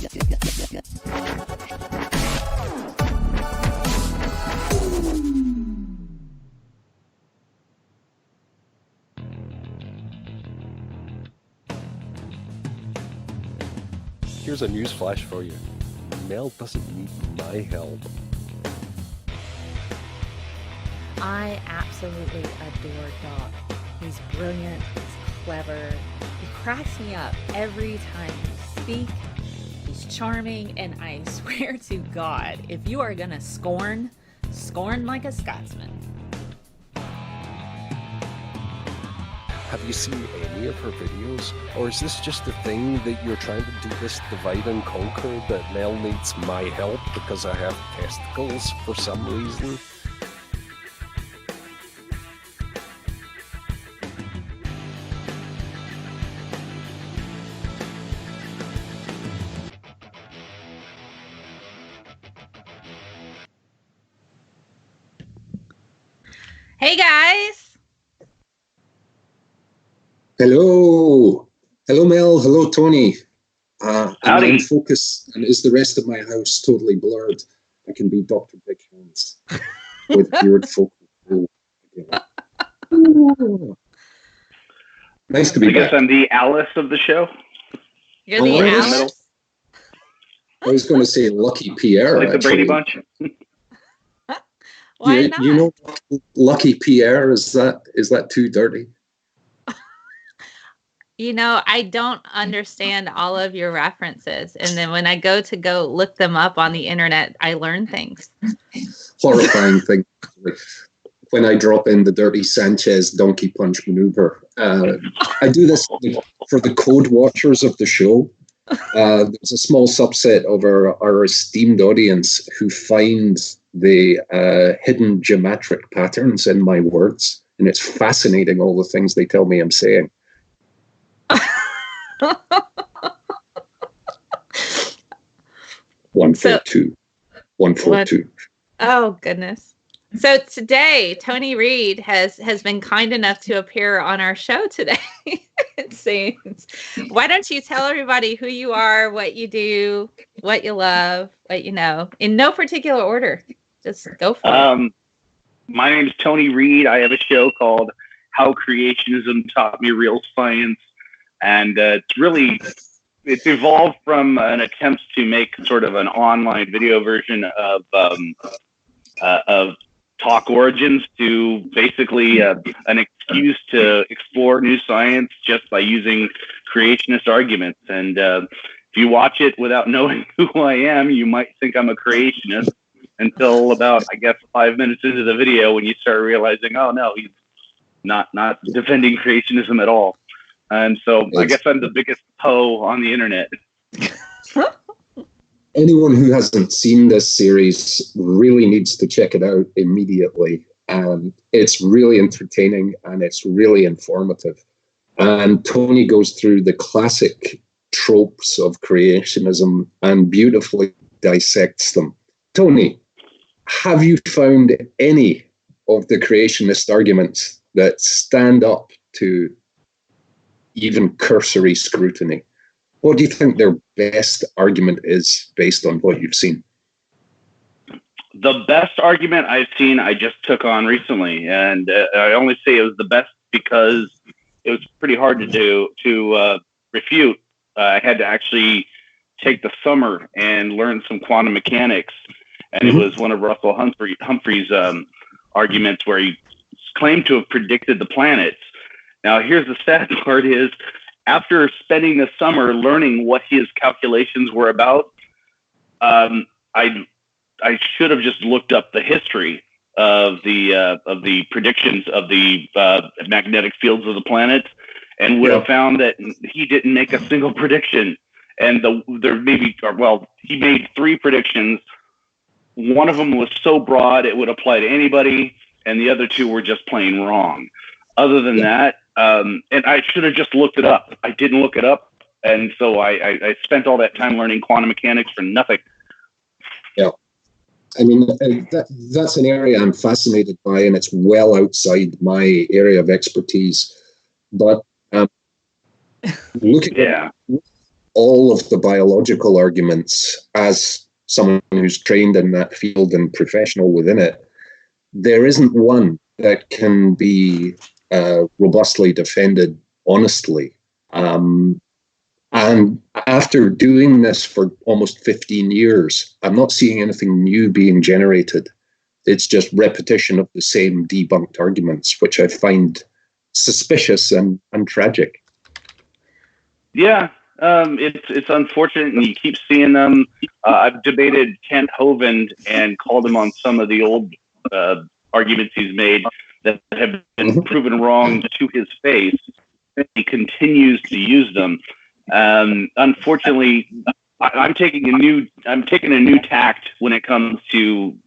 Here's a news flash for you. Mel doesn't need my help. I absolutely adore Doc. He's brilliant, he's clever, he cracks me up every time we speak. He's charming, and I swear to God, if you are gonna scorn like a Scotsman. Have you seen any of her videos? Or is this just a thing that you're trying to do this divide and conquer, that Mel needs my help because I have testicles for some reason? Hey guys! Hello, Mel. Hello, Tony. I'm Howdy. in focus, and is the rest of my house totally blurred? I can be Dr. Big Hands with weird focal. Nice to be I guess back. I'm the Alice of the show. You're the Oh, Alice? I was going to say Lucky Pierre. Like the Brady actually. Bunch. Why not? You know, Lucky Pierre, is that too dirty? You know, I don't understand all of your references. And then when I go look them up on the internet, I learn things. Horrifying thing. When I drop in the Dirty Sanchez donkey punch maneuver. I do this for the code watchers of the show. There's a small subset of our esteemed audience who find the hidden geometric patterns in my words. And it's fascinating, all the things they tell me I'm saying. 142. 142. Oh, goodness. So today, Tony Reed has been kind enough to appear on our show today, it seems. Why don't you tell everybody who you are, what you do, what you love, what you know, in no particular order. Just go for it. My name is Tony Reed. I have a show called How Creationism Taught Me Real Science. And it's evolved from an attempt to make sort of an online video version of Talk Origins, to basically an excuse to explore new science just by using creationist arguments. And if you watch it without knowing who I am, you might think I'm a creationist until about, 5 minutes into the video, when you start realizing, oh no, he's not defending creationism at all. And so I guess I'm the biggest hoe on the internet. Anyone who hasn't seen this series really needs to check it out immediately. It's really entertaining and it's really informative. And Tony goes through the classic tropes of creationism and beautifully dissects them. Tony, have you found any of the creationist arguments that stand up to even cursory scrutiny? What do you think their best argument is based on what you've seen? The best argument I've seen, I just took on recently, and I only say it was the best because it was pretty hard to refute. I had to actually take the summer and learn some quantum mechanics, and it was one of Russell Humphrey's arguments where he claimed to have predicted the planets. Now, here's the sad part is, after spending the summer learning what his calculations were about, I should have just looked up the history of the predictions of the magnetic fields of the planets, and would have found that he didn't make a single prediction. And he made 3 predictions. One of them was so broad it would apply to anybody, and the other 2 were just plain wrong. Other than that, and I should have just looked it up. I didn't look it up, and so I spent all that time learning quantum mechanics for nothing. Yeah. I mean, that's an area I'm fascinated by, and it's well outside my area of expertise. But looking all of the biological arguments, as someone who's trained in that field and professional within it, there isn't one that can be robustly defended honestly. And after doing this for almost 15 years, I'm not seeing anything new being generated. It's just repetition of the same debunked arguments, which I find suspicious and tragic. Yeah, it's unfortunate, and you keep seeing them. I've debated Kent Hovind and called him on some of the old arguments he's made that have been proven wrong to his face. He continues to use them. Unfortunately, I'm taking a new tact when it comes to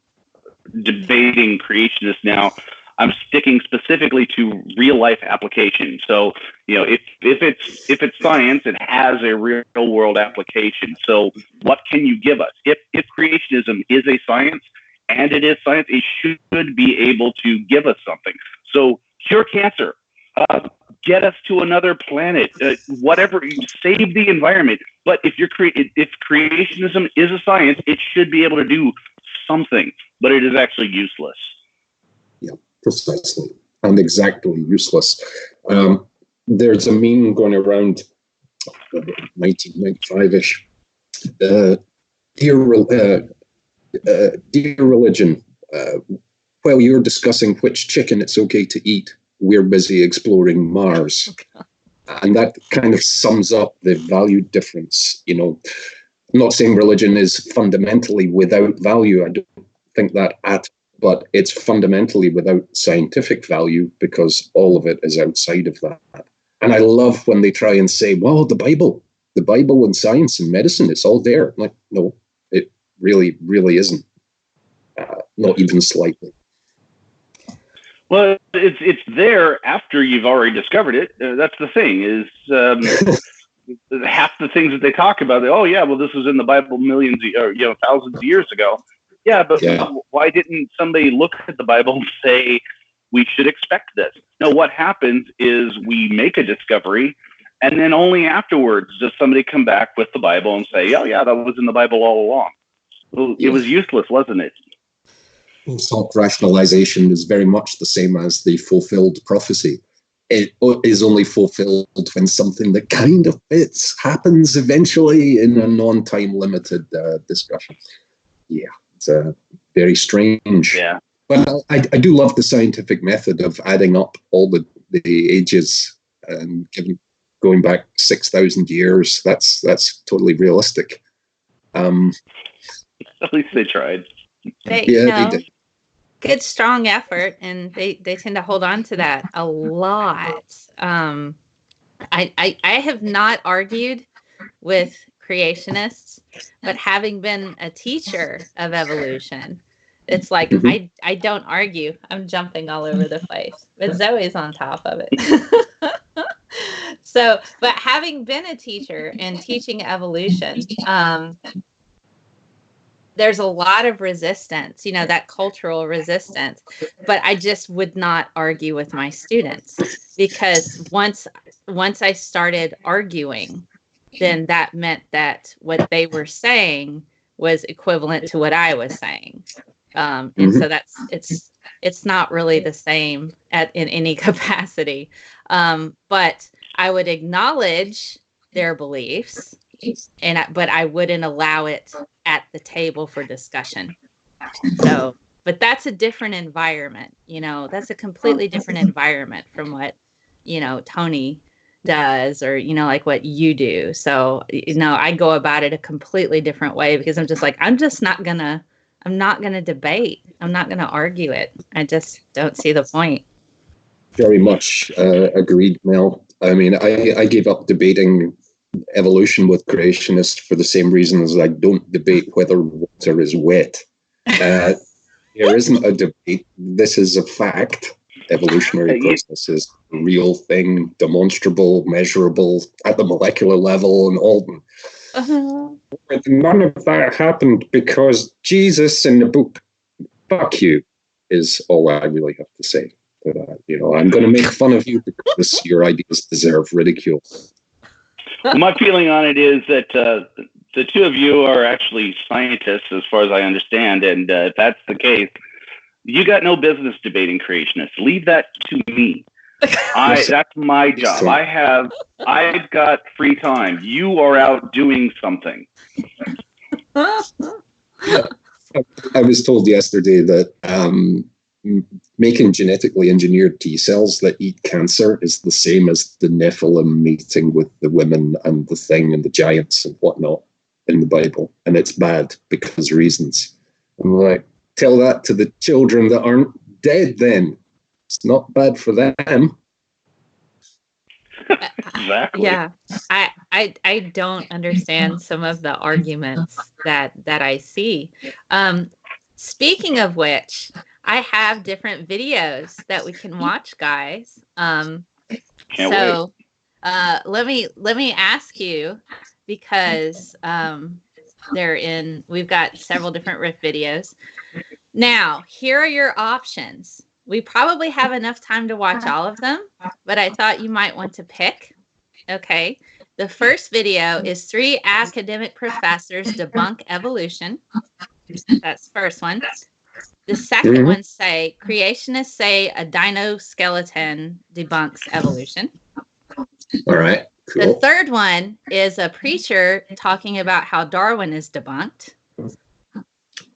debating creationists now. I'm sticking specifically to real life application. So, if it's science, it has a real world application. So what can you give us? If creationism is a science, and it is science, it should be able to give us something. So cure cancer, get us to another planet, whatever, save the environment. But if creationism is a science, it should be able to do something, but it is actually useless. Yeah, precisely, and exactly useless. There's a meme going around 1995-ish. Dear religion, while you're discussing which chicken it's okay to eat, we're busy exploring Mars. And that kind of sums up the value difference. I'm not saying religion is fundamentally without value. I don't think that but it's fundamentally without scientific value because all of it is outside of that. And I love when they try and say, well, the Bible and science and medicine, it's all there. I'm like, no, it really, really isn't. Not even slightly. Well, it's there after you've already discovered it. That's the thing is half the things that they talk about. This was in the Bible thousands of years ago. Yeah, but why didn't somebody look at the Bible and say we should expect this? No, what happens is we make a discovery, and then only afterwards does somebody come back with the Bible and say, "Oh yeah, that was in the Bible all along." Well, it was useless, wasn't it? Self-rationalization is very much the same as the fulfilled prophecy. It is only fulfilled when something that kind of fits happens eventually in a non-time limited discussion. Yeah, it's very strange. Yeah. But I do love the scientific method of adding up all the ages and going back 6,000 years. That's totally realistic. At least they tried. They did. Good, strong effort, and they tend to hold on to that a lot. I have not argued with creationists, but having been a teacher of evolution, it's like I don't argue. I'm jumping all over the place, but Zoe's on top of it. So, but having been a teacher and teaching evolution, there's a lot of resistance, that cultural resistance, but I just would not argue with my students because once I started arguing, then that meant that what they were saying was equivalent to what I was saying. And so it's not really the same in any capacity. But I would acknowledge their beliefs, but I wouldn't allow it at the table for discussion. So, but that's a different environment, that's a completely different environment from what, Tony does or, like what you do. So, I go about it a completely different way because I'm just like, I'm not going to debate. I'm not going to argue it. I just don't see the point. Very much agreed, Mel. I mean, I gave up debating evolution with creationists for the same reason as I don't debate whether water is wet. There isn't a debate. This is a fact. Evolutionary process is a real thing, demonstrable, measurable at the molecular level and all. None of that happened because Jesus in the book, fuck you, is all I really have to say to that. I'm going to make fun of you because your ideas deserve ridicule. Well, my feeling on it is that the two of you are actually scientists, as far as I understand, and if that's the case, you got no business debating creationists. Leave that to me. That's my job. I've got free time. You are out doing something. I was told yesterday that making genetically engineered T cells that eat cancer is the same as the Nephilim mating with the women and the thing and the giants and whatnot in the Bible. And it's bad because reasons. I'm like, tell that to the children that aren't dead then. It's not bad for them. Exactly. Yeah. I don't understand some of the arguments that I see. Speaking of which, I have different videos that we can watch, guys. Can't so let me ask you, because we've got several different riff videos. Now, here are your options. We probably have enough time to watch all of them, but I thought you might want to pick. Okay. The first video is 3 academic professors debunk evolution. That's the first one. The second one say creationists say a dino skeleton debunks evolution. All right. Cool. The third one is a preacher talking about how Darwin is debunked.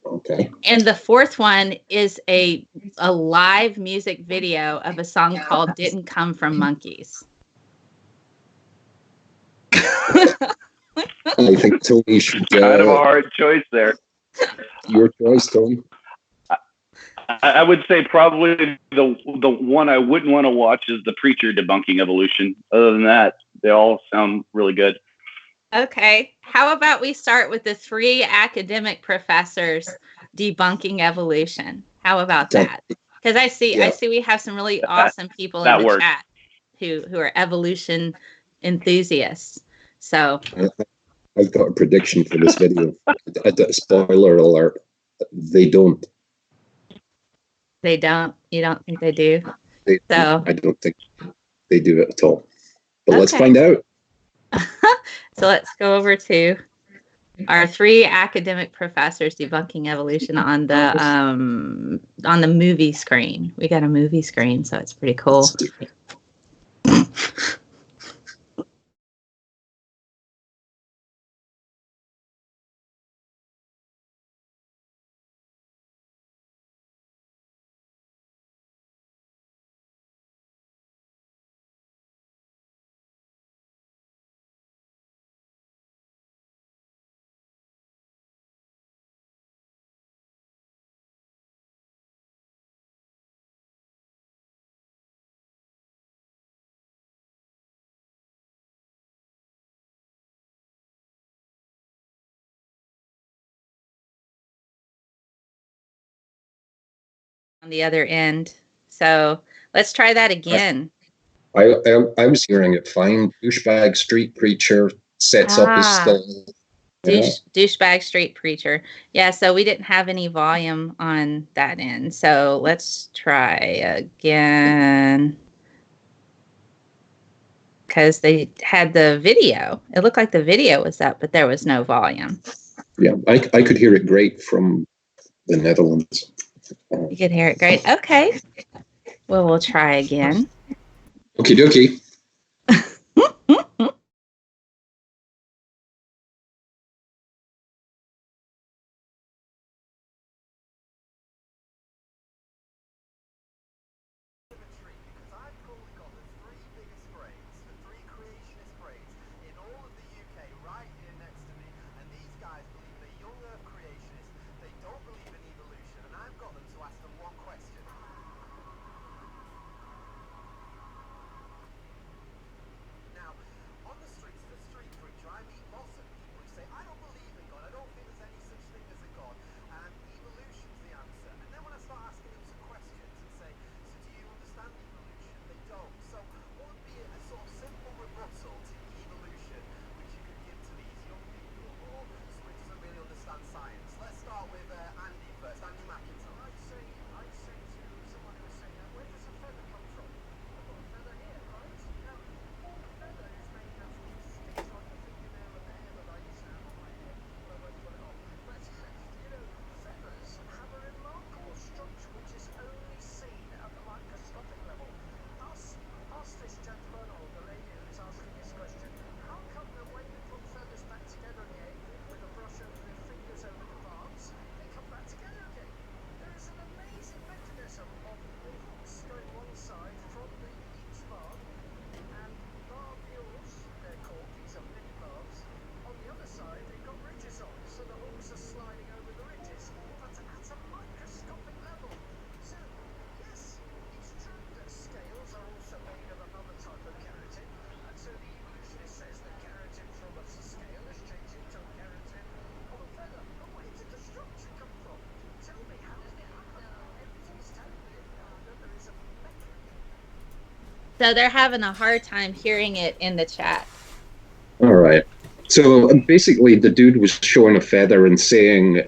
Okay. And the fourth one is a live music video of a song called Didn't Come From Monkeys. I think Tony should. kind of a hard choice there. Your choice, Tony. I would say probably the one I wouldn't want to watch is the preacher debunking evolution. Other than that, they all sound really good. Okay. How about we start with the 3 academic professors debunking evolution? How about that? Because I see we have some really awesome people in the chat who are evolution enthusiasts. So I've got a prediction for this video. Spoiler alert. They don't. They don't? You don't think they do? I don't think they do it at all. But let's find out. So let's go over to our 3 academic professors debunking evolution on the movie screen. We got a movie screen, so it's pretty cool. On the other end. So let's try that again. I was hearing it fine. Douchebag street preacher sets up his stall. Douchebag street preacher. Yeah, so we didn't have any volume on that end. So let's try again. Because they had the video. It looked like the video was up, but there was no volume. Yeah, I could hear it great from the Netherlands. You could hear it great. Okay. Well, we'll try again. Okie dokie. So they're having a hard time hearing it in the chat. All right. So basically, the dude was showing a feather and saying,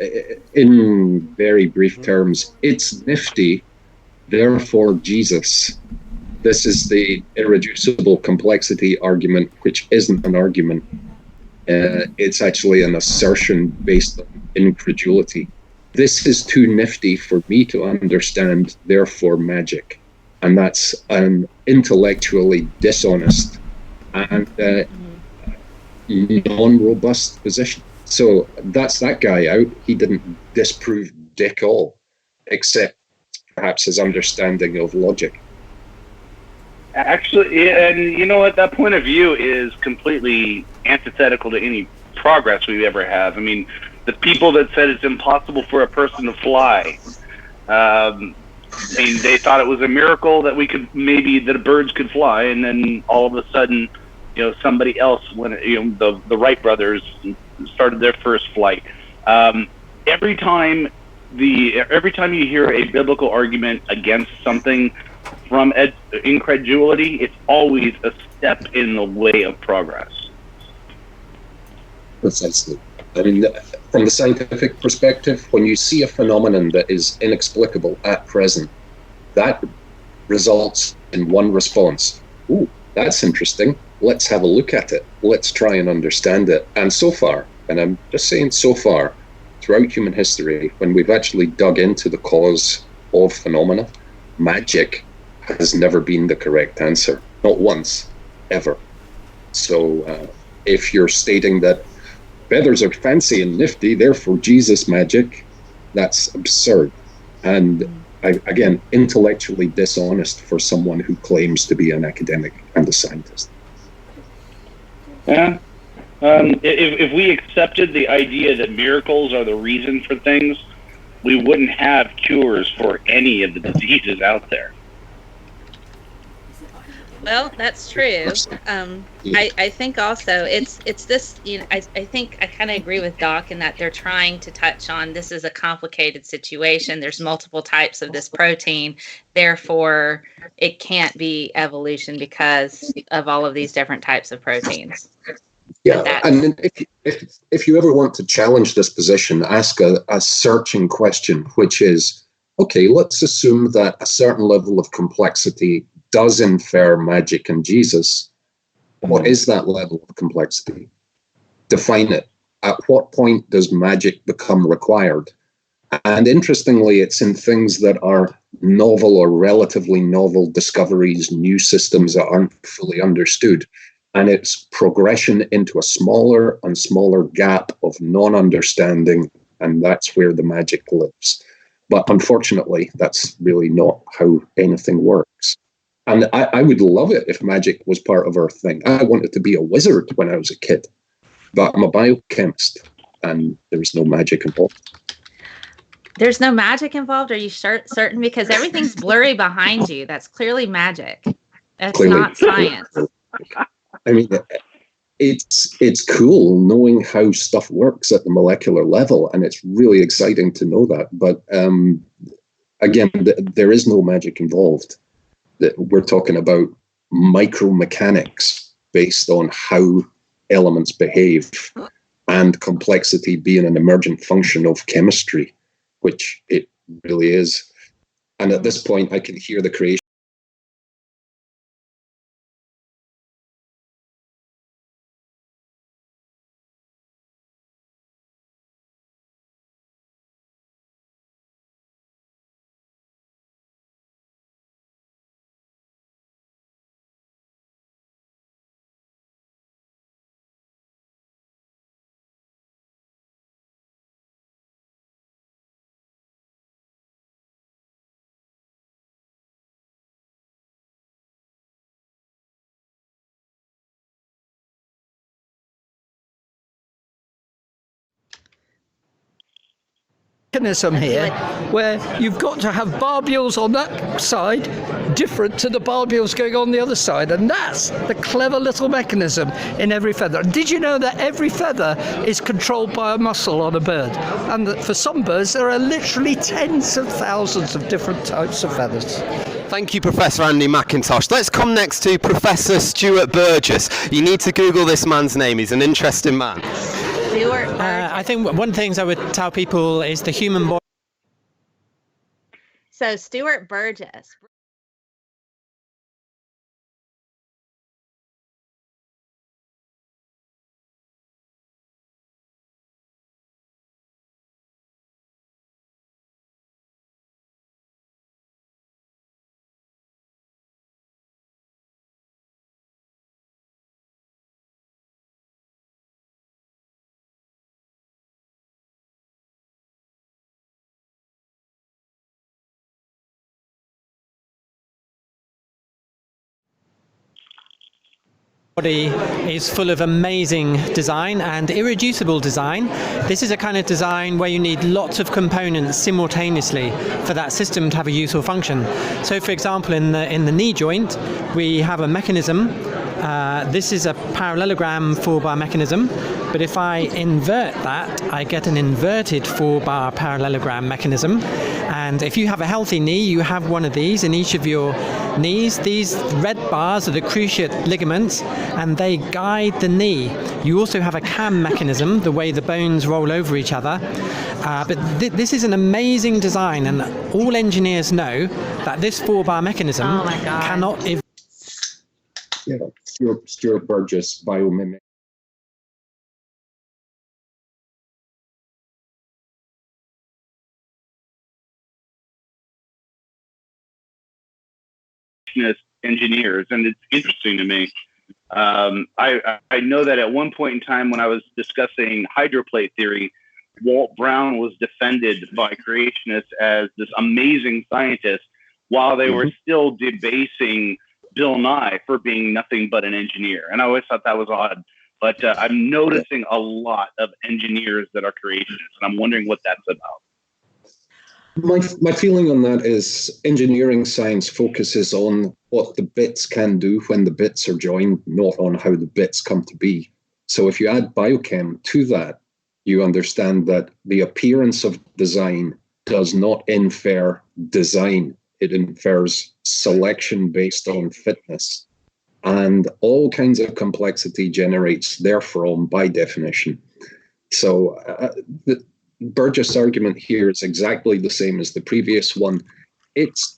in very brief terms, it's nifty, therefore Jesus. This is the irreducible complexity argument, which isn't an argument. It's actually an assertion based on incredulity. This is too nifty for me to understand, therefore magic. And that's an intellectually dishonest and non-robust position. So that's that guy out. He didn't disprove dick all, except perhaps his understanding of logic. Actually, and you know what? That point of view is completely antithetical to any progress we ever have. I mean, the people that said it's impossible for a person to fly, I mean, they thought it was a miracle that that birds could fly, and then all of a sudden, somebody else, the Wright brothers started their first flight. Every time you hear a biblical argument against something from incredulity, it's always a step in the way of progress. Precisely. I mean, from the scientific perspective, when you see a phenomenon that is inexplicable at present, that results in one response. Ooh, that's interesting. Let's have a look at it. Let's try and understand it. And so far, and I'm just saying so far, throughout human history, when we've actually dug into the cause of phenomena, magic has never been the correct answer. Not once, ever. So if you're stating that feathers are fancy and nifty, therefore Jesus magic, that's absurd. And again, intellectually dishonest for someone who claims to be an academic and a scientist. Yeah. If we accepted the idea that miracles are the reason for things, we wouldn't have cures for any of the diseases out there. Well, that's true. I think also it's this, I think I kind of agree with Doc in that they're trying to touch on this is a complicated situation. There's multiple types of this protein. Therefore, it can't be evolution because of all of these different types of proteins. Yeah, and if you ever want to challenge this position, ask a searching question, which is, okay, let's assume that a certain level of complexity does infer magic and Jesus. What is that level of complexity? Define it. At what point does magic become required? And interestingly, it's in things that are novel or relatively novel discoveries, new systems that aren't fully understood. And it's progression into a smaller and smaller gap of non-understanding, and that's where the magic lives. But unfortunately, that's really not how anything works. And I would love it if magic was part of our thing. I wanted to be a wizard when I was a kid, but I'm a biochemist, and there's no magic involved. There's no magic involved? Are you certain? Because everything's blurry behind you. That's clearly magic. That's clearly not science. I mean, it's cool knowing how stuff works at the molecular level, and it's really exciting to know that. But again, there is no magic involved. We're talking about micromechanics based on how elements behave, and complexity being an emergent function of chemistry, which it really is. And at this point, I can hear the creation. Mechanism here where you've got to have barbules on that side different to the barbules going on the other side, and that's the clever little mechanism in every feather. Did you know that every feather is controlled by a muscle on a bird, and that for some birds there are literally tens of thousands of different types of feathers? Thank you, Professor Andy McIntosh. Let's come next to Professor Stuart Burgess. You need to Google this man's name. He's an interesting man. I think one of the things I would tell people is the human body. So Stuart Burgess. Body is full of amazing design and irreducible design. This is a kind of design where you need lots of components simultaneously for that system to have a useful function. So, for example, in the knee joint, we have a mechanism. This is a parallelogram 4-bar mechanism, but if I invert that, I get an inverted 4-bar parallelogram mechanism. And if you have a healthy knee, you have one of these in each of your knees. These red bars are the cruciate ligaments, and they guide the knee. You also have a cam mechanism, the way the bones roll over each other. But this is an amazing design, and all engineers know that this 4-bar mechanism cannot... Stuart Burgess, biomimic. Engineers, and it's interesting to me. I know that at one point in time when I was discussing hydroplate theory, Walt Brown was defended by creationists as this amazing scientist while they were still debasing Bill Nye for being nothing but an engineer. And I always thought that was odd. But I'm noticing a lot of engineers that are creationists, and I'm wondering what that's about. My feeling on that is engineering science focuses on what the bits can do when the bits are joined, not on how the bits come to be. So if you add biochem to that, you understand that the appearance of design does not infer design. It infers selection based on fitness. And all kinds of complexity generates therefrom by definition. So the Burgess' argument here is exactly the same as the previous one. It's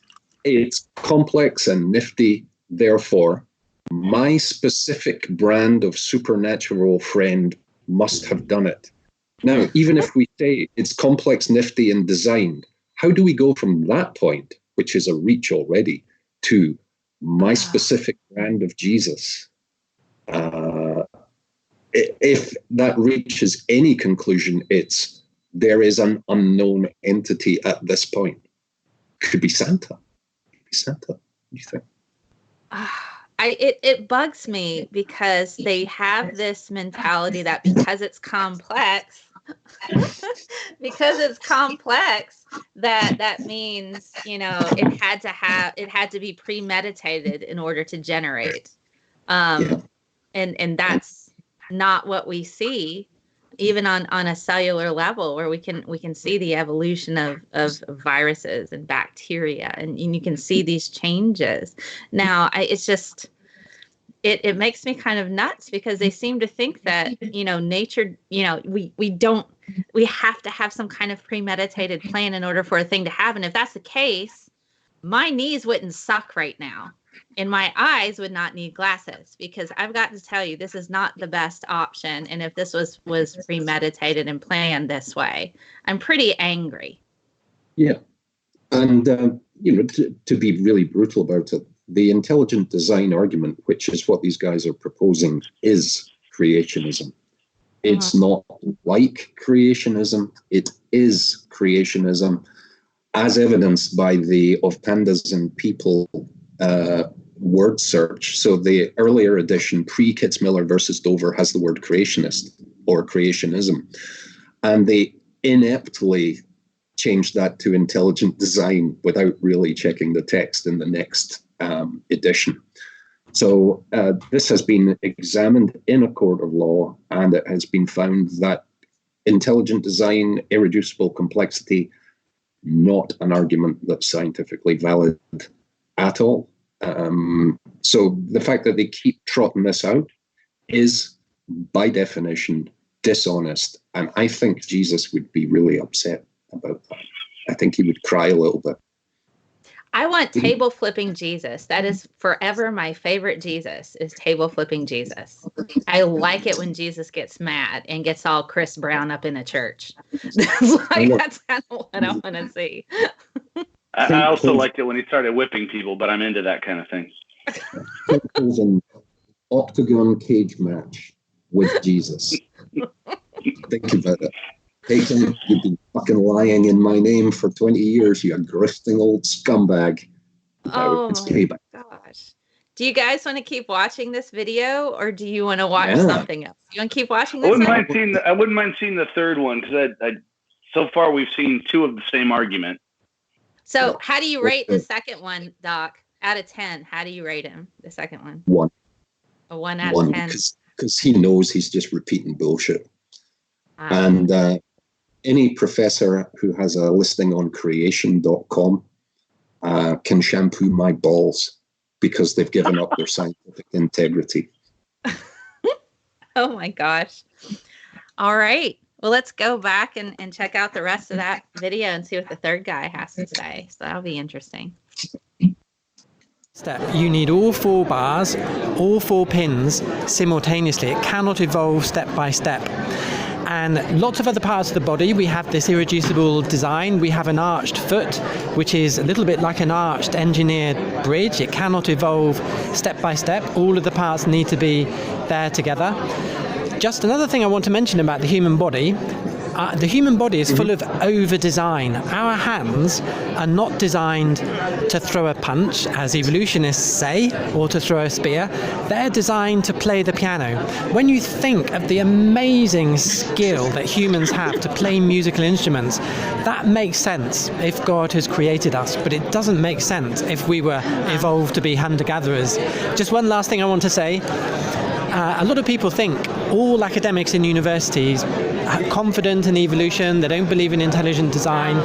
complex and nifty, therefore my specific brand of supernatural friend must have done it. Now, even if we say it's complex, nifty, and designed, how do we go from that point, which is a reach already, to my specific brand of Jesus? If that reaches any conclusion, it's there is an unknown entity at this point. Could be Santa. What do you think? It bugs me because they have this mentality that because it's complex, that means, it had to be premeditated in order to generate. And that's not what we see, even on a cellular level, where we can see the evolution of viruses and bacteria, and you can see these changes. Now, it's just, it makes me kind of nuts because they seem to think that, nature, we have to have some kind of premeditated plan in order for a thing to happen. If that's the case, my knees wouldn't suck right now. And my eyes would not need glasses, because I've got to tell you, this is not the best option. And if this was premeditated and planned this way, I'm pretty angry. Yeah. And, to be really brutal about it, the intelligent design argument, which is what these guys are proposing, is creationism. It's not like creationism. It is creationism, as evidenced by the Of Pandas and People word search. So the earlier edition, pre-Kitzmiller versus Dover, has the word creationist or creationism. And they ineptly changed that to intelligent design without really checking the text in the next edition. So this has been examined in a court of law, and it has been found that intelligent design, irreducible complexity, not an argument that's scientifically valid. at all. So the fact that they keep trotting this out is, by definition, dishonest. And I think Jesus would be really upset about that. I think he would cry a little bit. I want table flipping Jesus. That is forever my favorite Jesus, is table flipping Jesus. I like it when Jesus gets mad and gets all Chris Brown up in a church. That's kind of what I want to see. I also liked it when he started whipping people, but I'm into that kind of thing. There's an octagon cage match with Jesus. Think about it. Hey, Tim, you've been fucking lying in my name for 20 years, you grifting old scumbag. Oh my gosh. Do you guys want to keep watching this video, or do you want to watch something else? You want to keep watching this? I wouldn't mind seeing the third one, because so far we've seen two of the same argument. So how do you rate the second one, Doc? Out of 10, how do you rate him, the second one? 1. A 1 out of 10? Because he knows he's just repeating bullshit. And any professor who has a listing on creation.com can shampoo my balls because they've given up their scientific integrity. Oh my gosh. All right. Well, let's go back and check out the rest of that video and see what the third guy has to say. So that'll be interesting. Step. You need all 4 bars, all 4 pins simultaneously. It cannot evolve step by step. And lots of other parts of the body, we have this irreducible design. We have an arched foot, which is a little bit like an arched engineered bridge. It cannot evolve step by step. All of the parts need to be there together. Just another thing I want to mention about the human body. The human body is full of over-design. Our hands are not designed to throw a punch, as evolutionists say, or to throw a spear. They're designed to play the piano. When you think of the amazing skill that humans have to play musical instruments, that makes sense if God has created us, but it doesn't make sense if we were evolved to be hunter-gatherers. Just one last thing I want to say. A lot of people think all academics in universities are confident in evolution, they don't believe in intelligent design,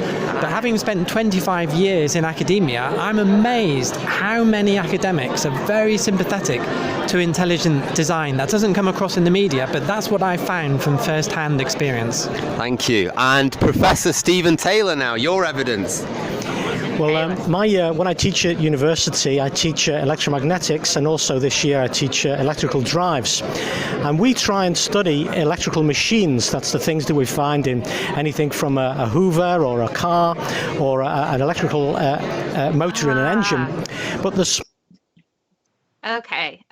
but having spent 25 years in academia, I'm amazed how many academics are very sympathetic to intelligent design. That doesn't come across in the media, but that's what I found from first-hand experience. Thank you. And Professor Stephen Taylor now, your evidence. Well, when I teach at university, I teach electromagnetics, and also this year I teach electrical drives. And we try and study electrical machines. That's the things that we find in anything from a Hoover or a car or an electrical motor in an engine. But Okay.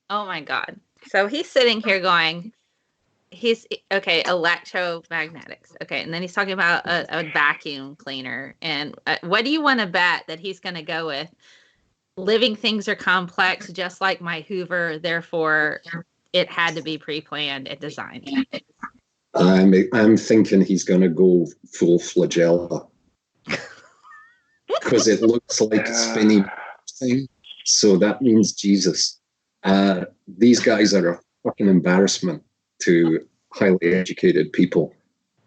Oh my God. So he's sitting here going, electromagnetics. Okay, and then he's talking about a vacuum cleaner. And what do you want to bet that he's going to go with? Living things are complex, just like my Hoover. Therefore, it had to be pre-planned and designed. I'm thinking he's going to go full flagella because it looks like a spinny thing. So that means Jesus. These guys are a fucking embarrassment to highly educated people,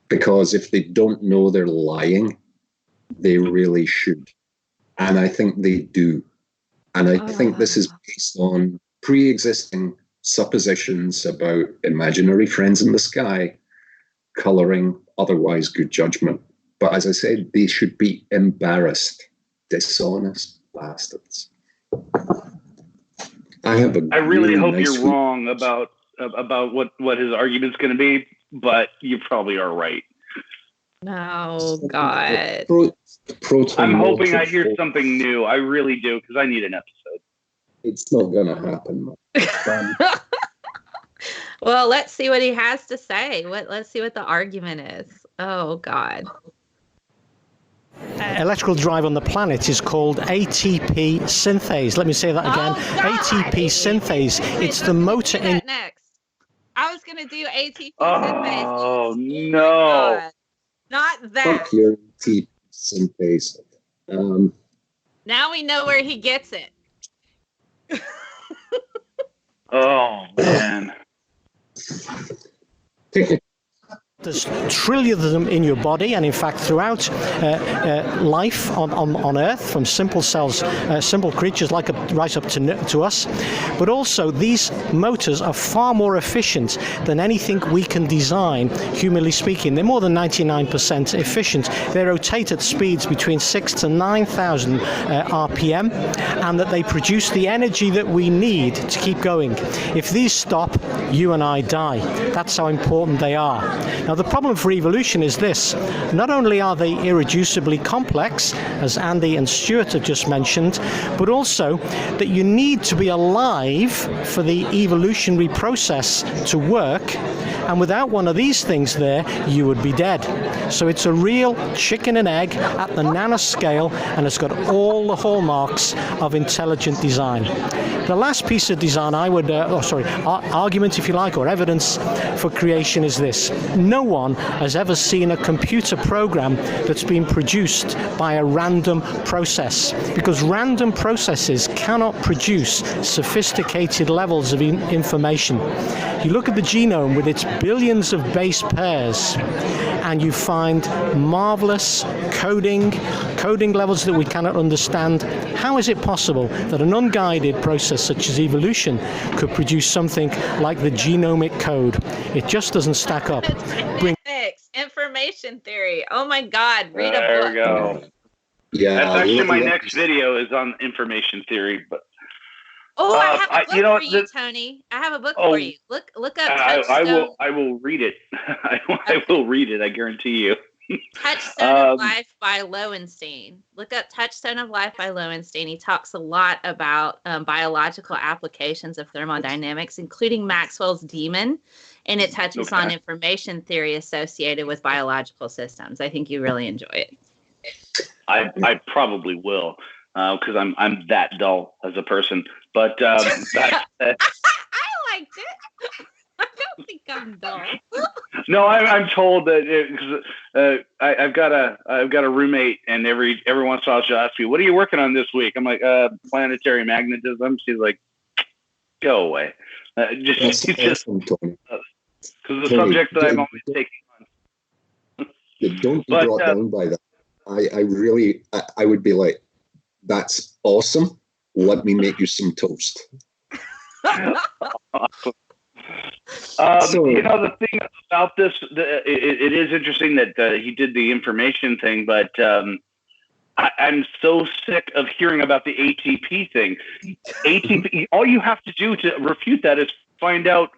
because if they don't know they're lying, they really should. And I think they do. And I think this is based on pre-existing suppositions about imaginary friends in the sky coloring otherwise good judgment. But as I said, they should be embarrassed, dishonest bastards. I really hope you're wrong about what his argument's going to be, but you probably are right. Oh, God. I'm hoping I hear something new. I really do, because I need an episode. It's not going to happen. Well, let's see what he has to say. Let's see what the argument is. Oh, God. Electrical drive on the planet is called ATP synthase. Let me say that again. ATP synthase. It's the motor in... Next. I was going to do ATP synthase. Oh, no. God. Not that. Fuck your ATP synthase. Now we know where he gets it. Oh, man. There's trillions of them in your body, and in fact throughout life on Earth, from simple cells, simple creatures right up to us. But also these motors are far more efficient than anything we can design, humanly speaking. They're more than 99% efficient. They rotate at speeds between 6,000 to 9,000 RPM, and that they produce the energy that we need to keep going. If these stop, you and I die. That's how important they are. Now, the problem for evolution is this. Not only are they irreducibly complex, as Andy and Stuart have just mentioned, but also that you need to be alive for the evolutionary process to work. And without one of these things there, you would be dead. So it's a real chicken and egg at the nanoscale, and it's got all the hallmarks of intelligent design. The last piece of design I would, argument if you like, or evidence for creation is this. No one has ever seen a computer program that's been produced by a random process, because random processes cannot produce sophisticated levels of information. You look at the genome with its billions of base pairs, and you find marvelous coding levels that we cannot understand. How is it possible that an unguided process such as evolution could produce something like the genomic code? It just doesn't stack up. Information theory. Oh my God, read a book. There we go. Yeah, that's actually my next video is on information theory. But I have a book for you, Tony. I have a book for you. Look up. I will read it. I will read it. I guarantee you. Touchstone of Life by Lowenstein. Look up Touchstone of Life by Lowenstein. He talks a lot about biological applications of thermodynamics, including Maxwell's demon, and it touches on information theory associated with biological systems. I think you really enjoy it. I probably will, because I'm that dull as a person. But I liked it. I don't think I'm dull. No, I'm told that because I've got a roommate, and every once in a while she'll ask me, "What are you working on this week?" I'm like, "Planetary magnetism." She's like, "Go away." Because the subject that I'm always taking on. Don't be brought down by that. I would be like, "That's awesome. Let me make you some toast." The thing about this, it is interesting that he did the information thing, but I'm so sick of hearing about the ATP thing. ATP, all you have to do to refute that is find out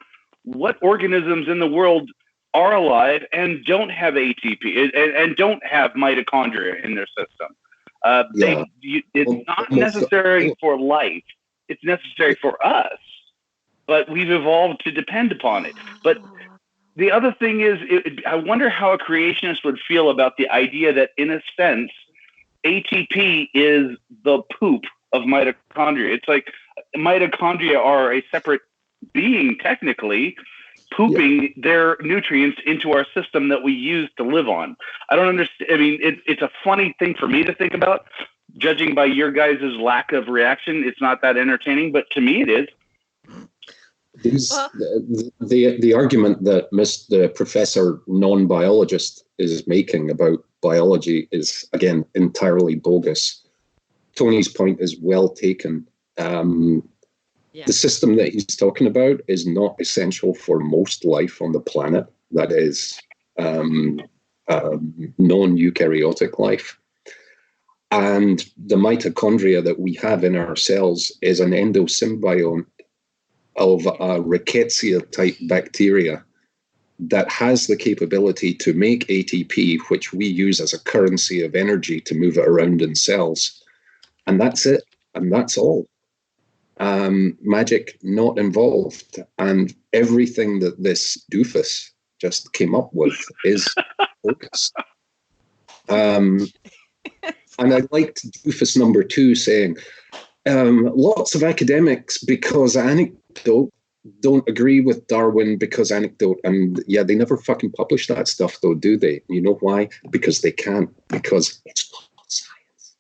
what organisms in the world are alive and don't have ATP and don't have mitochondria in their system. It's not necessary for life. It's necessary for us. But we've evolved to depend upon it. But the other thing is, I wonder how a creationist would feel about the idea that, in a sense, ATP is the poop of mitochondria. It's like mitochondria are a separate being, technically, pooping their nutrients into our system that we use to live on. I don't understand. I mean, it's a funny thing for me to think about. Judging by your guys' lack of reaction, it's not that entertaining, but to me it is. The argument that the professor non-biologist is making about biology is, again, entirely bogus. Tony's point is well taken. The system that he's talking about is not essential for most life on the planet. That is non-eukaryotic life. And the mitochondria that we have in our cells is an endosymbiont of a rickettsia-type bacteria that has the capability to make ATP, which we use as a currency of energy to move it around in cells. And that's it. And that's all. Magic not involved. And everything that this doofus just came up with is focus. And I liked doofus number 2 saying, lots of academics, because anecdote, don't agree with Darwin because anecdote. And yeah, they never fucking publish that stuff though, do they? You know why? Because they can't, because it's not science.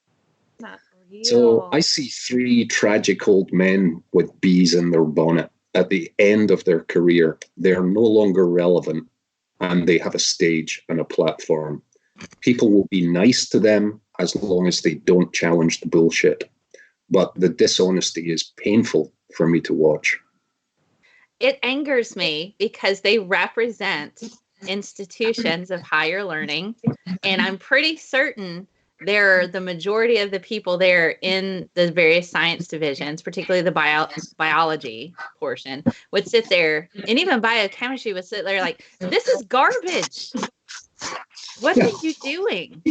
Not real. So I see 3 tragic old men with bees in their bonnet at the end of their career. They're no longer relevant. and they have a stage and a platform. People will be nice to them as long as they don't challenge the bullshit. But the dishonesty is painful for me to watch. It angers me because they represent institutions of higher learning, and I'm pretty certain the majority of the people there in the various science divisions, particularly the biology portion, would sit there, and even biochemistry would sit there like, this is garbage. What are you doing?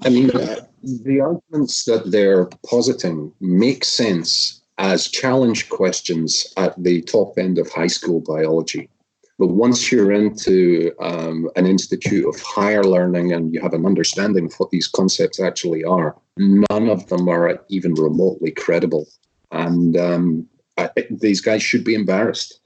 I mean, the arguments that they're positing make sense as challenge questions at the top end of high school biology. But once you're into an institute of higher learning and you have an understanding of what these concepts actually are, none of them are even remotely credible. And these guys should be embarrassed.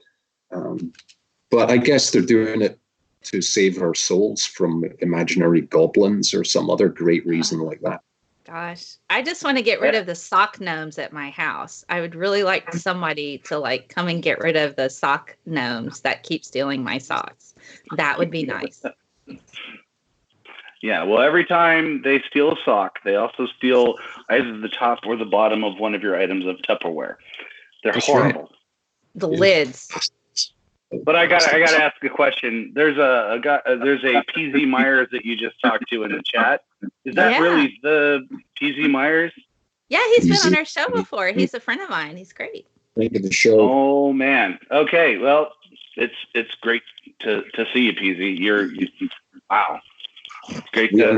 But I guess they're doing it to save our souls from imaginary goblins or some other great reason like that. Gosh, I just want to get rid of the sock gnomes at my house. I would really like somebody to like come and get rid of the sock gnomes that keep stealing my socks. That would be nice. Yeah, well, every time they steal a sock, they also steal either the top or the bottom of one of your items of Tupperware. They're horrible. Right. The lids. But I gotta ask a question. There's a PZ Myers that you just talked to in the chat. Is that really the PZ Myers? Yeah, he's been on our show before. He's a friend of mine. He's great. Thank you, the show. Oh man. Okay. Well, it's great to see you, PZ. Wow. It's great to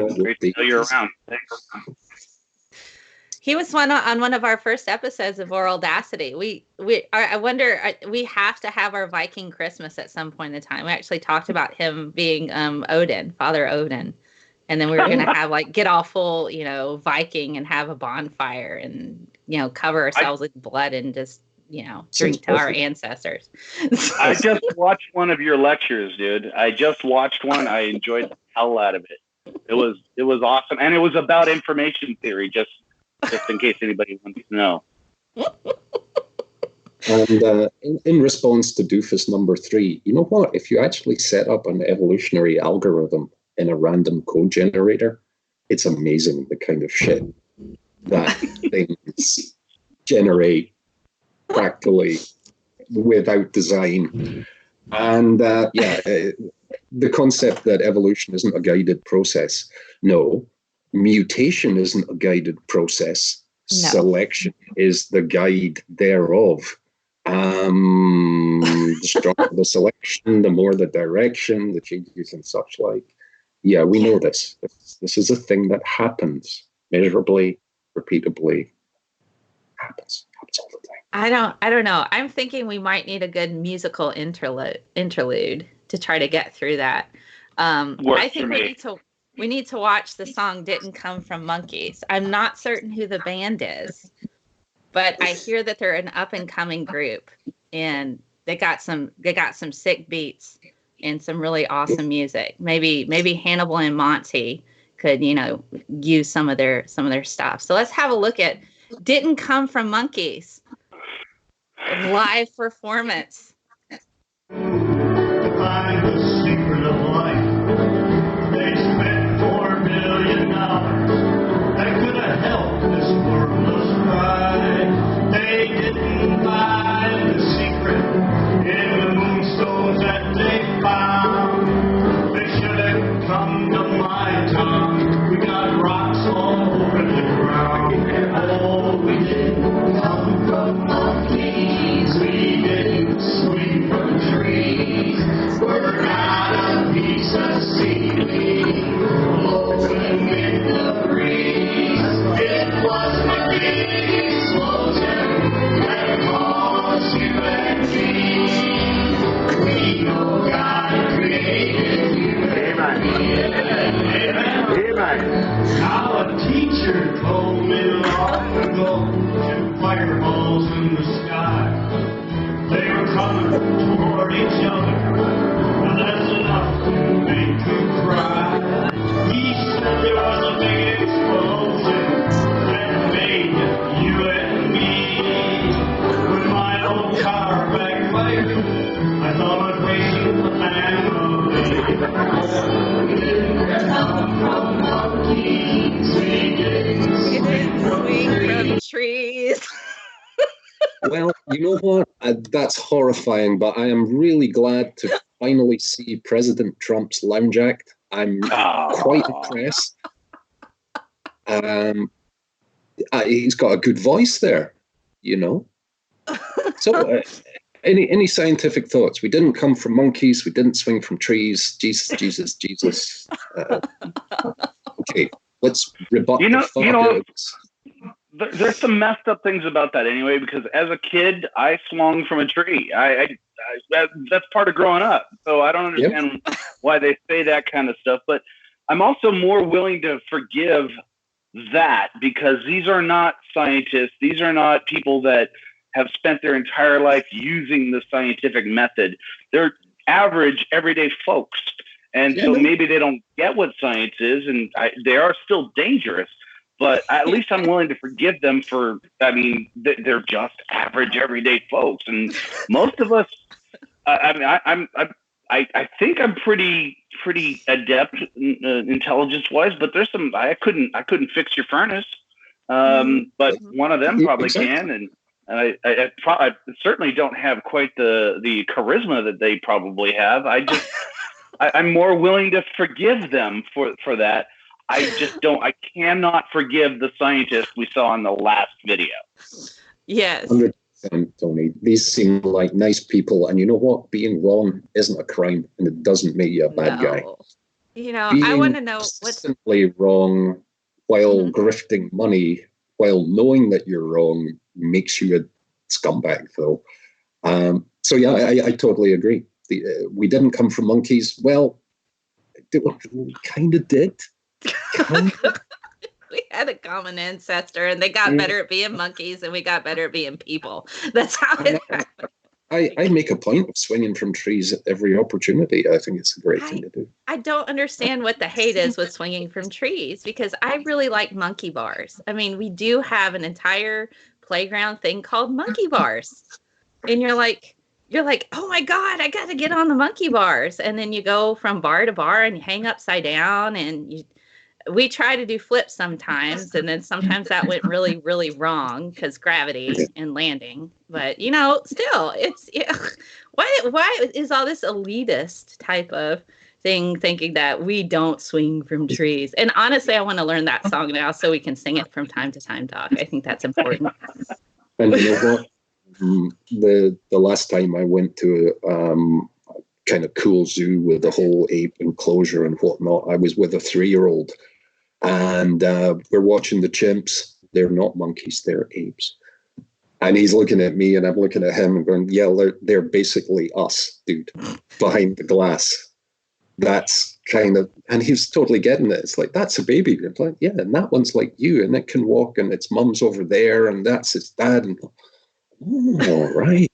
know you're around. Thanks. He was on one of our first episodes of Our Audacity. I wonder, we have to have our Viking Christmas at some point in time. We actually talked about him being Odin, Father Odin. And then we were going to have get all full, Viking and have a bonfire and, cover ourselves with blood and just, drink to our ancestors. I just watched one of your lectures, dude. I just watched one. I enjoyed the hell out of it. It was awesome. And it was about information theory, just in case anybody wants to know. And in response to doofus number 3, you know what? If you actually set up an evolutionary algorithm in a random code generator, it's amazing the kind of shit that things generate practically without design. And the concept that evolution isn't a guided process. No, mutation isn't a guided process. No. Selection is the guide thereof. The stronger the selection, the more the direction, the changes and such like. Yeah, we know this. This is a thing that happens measurably, repeatably. Happens all the time. I don't know. I'm thinking we might need a good musical interlude to try to get through that. I think we need to watch the song "Didn't Come from Monkeys." I'm not certain who the band is, but I hear that they're an up and coming group, and they got some sick beats and some really awesome music. Maybe Hannibal and Monty could use some of their stuff. So let's have a look at "Didn't Come from Monkeys" live performance. Find the secret of life. They spent $4 million. That could have helped this worthless ride. They didn't find the secret in the moonstones that they found. They should have come to my town. We got rocks all over the ground. Oh, we didn't come from monkeys. We didn't swing from trees. We're not a piece of seaweed blowing in the breeze. It was the big explosion that caused you and me. We know God created you and me. Amen. Now a teacher told me long ago, shoot fireballs in the sky. They were coming toward each other, and that's enough to make you cry. He said there was a big explosion that made you and me. When my old car backfired, I thought I'd racing the land of the Well, you know what? That's horrifying, but I am really glad to finally see President Trump's Lounge Act. I'm quite impressed. He's got a good voice there, you know. So, any scientific thoughts? We didn't come from monkeys. We didn't swing from trees. Jesus. Okay, let's rebut the fuck out of this. There's some messed up things about that anyway, because as a kid, I swung from a tree. That's part of growing up. So I don't understand why they say that kind of stuff. But I'm also more willing to forgive that, because these are not scientists. These are not people that have spent their entire life using the scientific method. They're average, everyday folks. And so maybe they don't get what science is, and they are still dangerous. But at least I'm willing to forgive them for, they're just average, everyday folks. And most of us, I think I'm pretty adept intelligence-wise, but there's some, I couldn't fix your furnace. But one of them probably can. And I certainly don't have quite the charisma that they probably have. I'm more willing to forgive them for that. I cannot forgive the scientists we saw in the last video. Yes. 100%, Tony. These seem like nice people. And you know what? Being wrong isn't a crime, and it doesn't make you a bad guy. You know, Being I want to know what's simply wrong while grifting money, while knowing that you're wrong, makes you a scumbag, though. So, yeah, I totally agree. We didn't come from monkeys. Well, we kind of did. We had a common ancestor, and they got better at being monkeys, and we got better at being people. That's how it happened. I make a point of swinging from trees at every opportunity. I think it's a great thing to do. I don't understand what the hate is with swinging from trees, because I really like monkey bars. I mean, we do have an entire playground thing called monkey bars, and you're like, oh my God, I got to get on the monkey bars. And then you go from bar to bar and you hang upside down, and we try to do flips sometimes. And then sometimes that went really, really wrong because gravity and landing. But, you know, still, it's why is all this elitist type of thing thinking that we don't swing from trees? And honestly, I want to learn that song now so we can sing it from time to time, Doc. I think that's important. And you know what? The last time I went to a kind of cool zoo with the whole ape enclosure and whatnot, I was with a 3-year-old, and we're watching the chimps. They're not monkeys, they're apes. And he's looking at me, and I'm looking at him and going, yeah, they're basically us, dude, behind the glass. That's kind of, and he's totally getting it. It's like, that's a baby. You're like, yeah, and that one's like you, and it can walk, and its mum's over there, and that's its dad. And all right.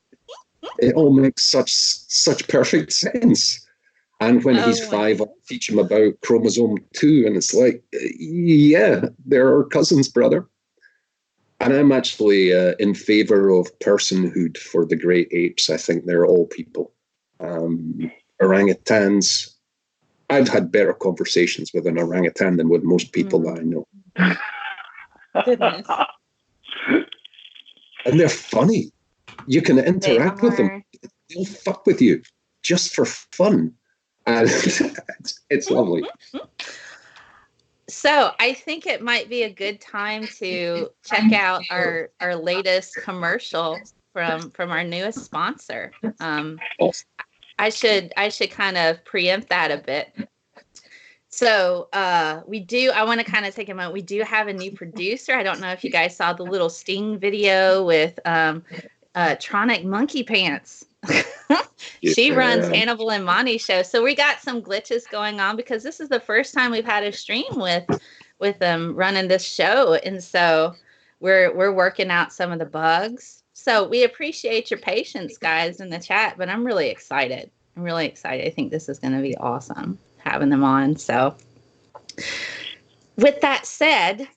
It all makes such perfect sense. And when he's 5, I'll teach him about chromosome 2, and it's like, yeah, they're our cousins, brother. And I'm actually in favor of personhood for the great apes. I think they're all people. Orangutans, I've had better conversations with an orangutan than with most people that I know. Goodness. And they're funny. You can interact with them. They'll fuck with you just for fun. And it's lovely. So I think it might be a good time to check out our latest commercial from our newest sponsor. I should kind of preempt that a bit. So I want to kind of take a moment. We do have a new producer. I don't know if you guys saw the little Sting video with Tronic Monkey Pants. She runs Hannibal and Monty's show. So we got some glitches going on because this is the first time we've had a stream with them running this show. And so we're working out some of the bugs. So we appreciate your patience, guys, in the chat, but I'm really excited. I think this is going to be awesome having them on. So with that said,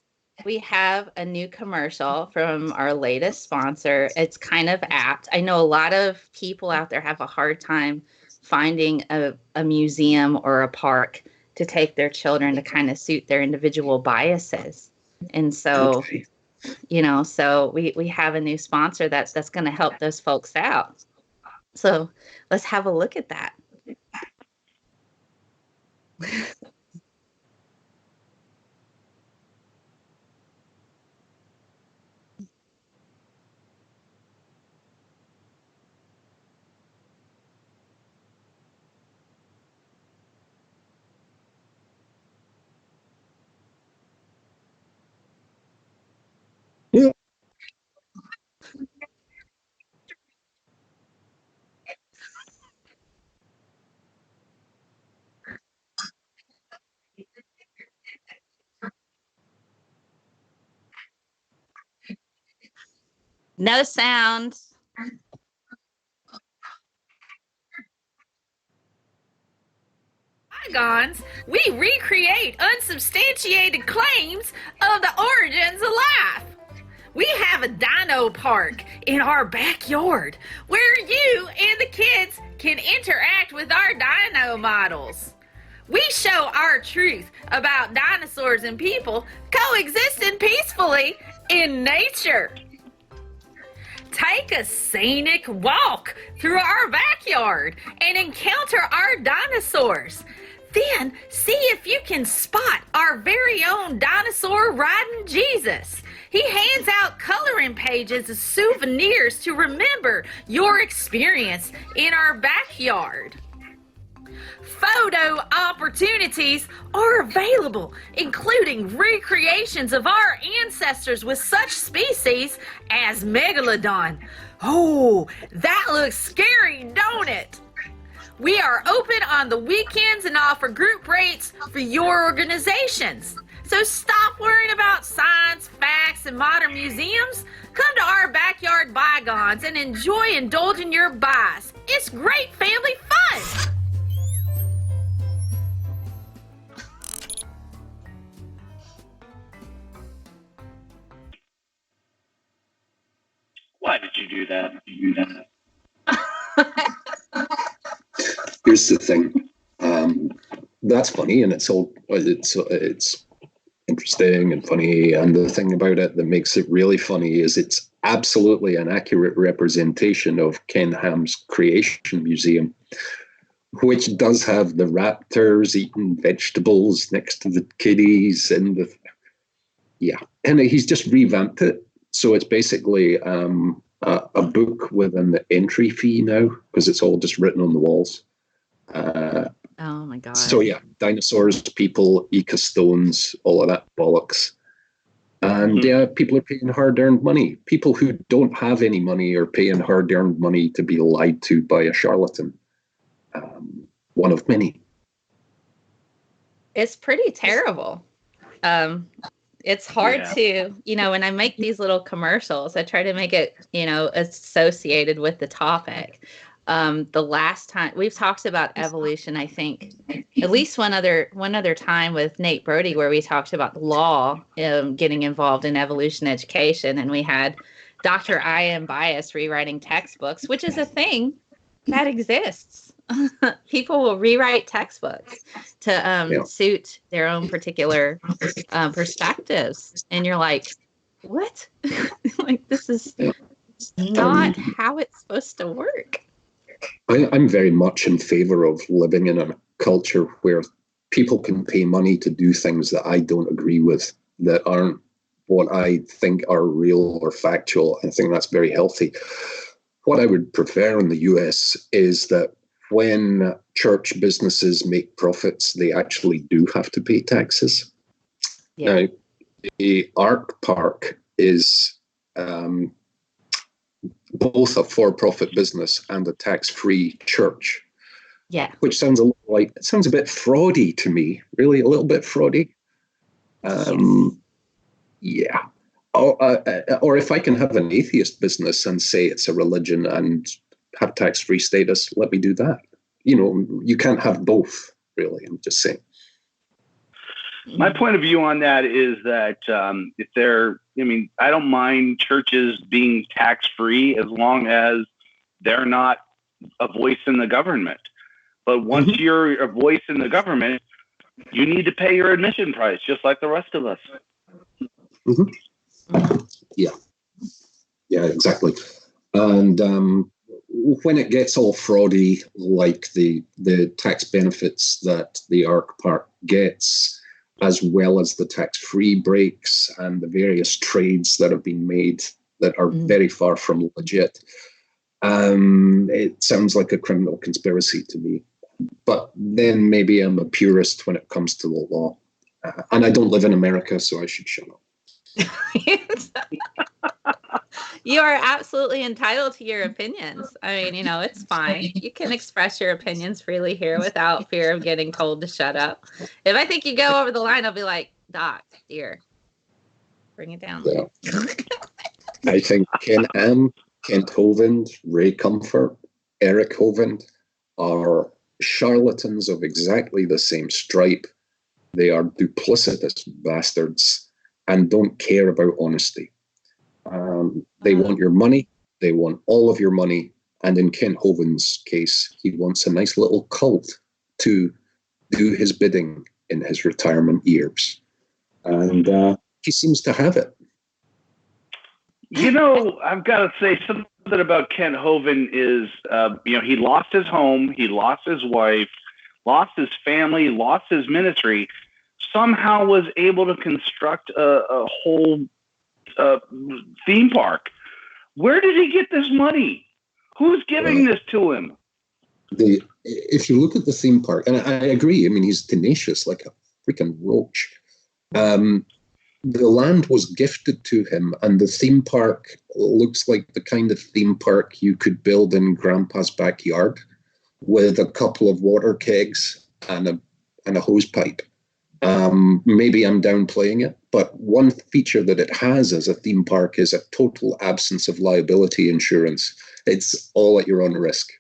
we have a new commercial from our latest sponsor. It's kind of apt. I know a lot of people out there have a hard time finding a museum or a park to take their children to kind of suit their individual biases. And so So we have a new sponsor that's going to help those folks out. So let's have a look at that. Yeah. No sound. Bygones, we recreate unsubstantiated claims of the origins of life. We have a dino park in our backyard where you and the kids can interact with our dino models. We show our truth about dinosaurs and people coexisting peacefully in nature. Take a scenic walk through our backyard and encounter our dinosaurs. Then see if you can spot our very own dinosaur riding Jesus. He hands out coloring pages as souvenirs to remember your experience in our backyard. Photo opportunities are available, including recreations of our ancestors with such species as Megalodon. Oh, that looks scary, don't it? We are open on the weekends and offer group rates for your organizations. So stop worrying about science, facts, and modern museums. Come to our backyard bygones and enjoy indulging your bias. It's great family fun. Why did you do that? Here's the thing. That's funny, and it's interesting and funny. And the thing about it that makes it really funny is it's absolutely an accurate representation of Ken Ham's Creation Museum, which does have the raptors eating vegetables next to the kiddies and and he's just revamped it. So it's basically a book with an entry fee now because it's all just written on the walls. Oh my God. So yeah, dinosaurs, people, Ica stones, all of that bollocks. And people are paying hard-earned money. People who don't have any money are paying hard-earned money to be lied to by a charlatan. One of many. It's pretty terrible. It's hard to, when I make these little commercials, I try to make it, associated with the topic. The last time we've talked about evolution, I think at least one other time with Nate Brody, where we talked about the law getting involved in evolution education. And we had Dr. I am biased rewriting textbooks, which is a thing that exists. People will rewrite textbooks to suit their own particular perspectives. And you're like, what? Like, this is not how it's supposed to work. I'm very much in favor of living in a culture where people can pay money to do things that I don't agree with, that aren't what I think are real or factual. I think that's very healthy. What I would prefer in the US is that when church businesses make profits, they actually do have to pay taxes. Yeah. Now, the Ark Park is both a for-profit business and a tax-free church. Yeah. Which sounds a bit fraudy to me, really, a little bit fraudy. Yeah. Or if I can have an atheist business and say it's a religion and have tax-free status, let me do that. You can't have both, really. I'm just saying. My point of view on that is that I don't mind churches being tax-free as long as they're not a voice in the government. But once you're a voice in the government, you need to pay your admission price, just like the rest of us. Yeah, exactly. And when it gets all fraudy, like the tax benefits that the ARC Park gets, as well as the tax-free breaks and the various trades that have been made that are very far from legit, it sounds like a criminal conspiracy to me. But then maybe I'm a purist when it comes to the law. And I don't live in America, so I should shut up. You are absolutely entitled to your opinions. I mean, it's fine. You can express your opinions freely here without fear of getting told to shut up. If I think you go over the line, I'll be like, Doc, dear, bring it down. Yeah. I think Ken Am, Kent Hovind, Ray Comfort, Eric Hovind are charlatans of exactly the same stripe. They are duplicitous bastards and don't care about honesty. They want your money. They want all of your money. And in Kent Hovind's case, he wants a nice little cult to do his bidding in his retirement years. And he seems to have it. I've got to say something about Kent Hovind is, he lost his home, he lost his wife, lost his family, lost his ministry, somehow was able to construct a whole theme park. Where did he get this money? Who's giving this to him? If you look at the theme park, and I agree, I mean, he's tenacious like a freaking roach. The land was gifted to him, and the theme park looks like the kind of theme park you could build in Grandpa's backyard with a couple of water kegs and a hose pipe. Maybe I'm downplaying it, but one feature that it has as a theme park is a total absence of liability insurance. It's all at your own risk.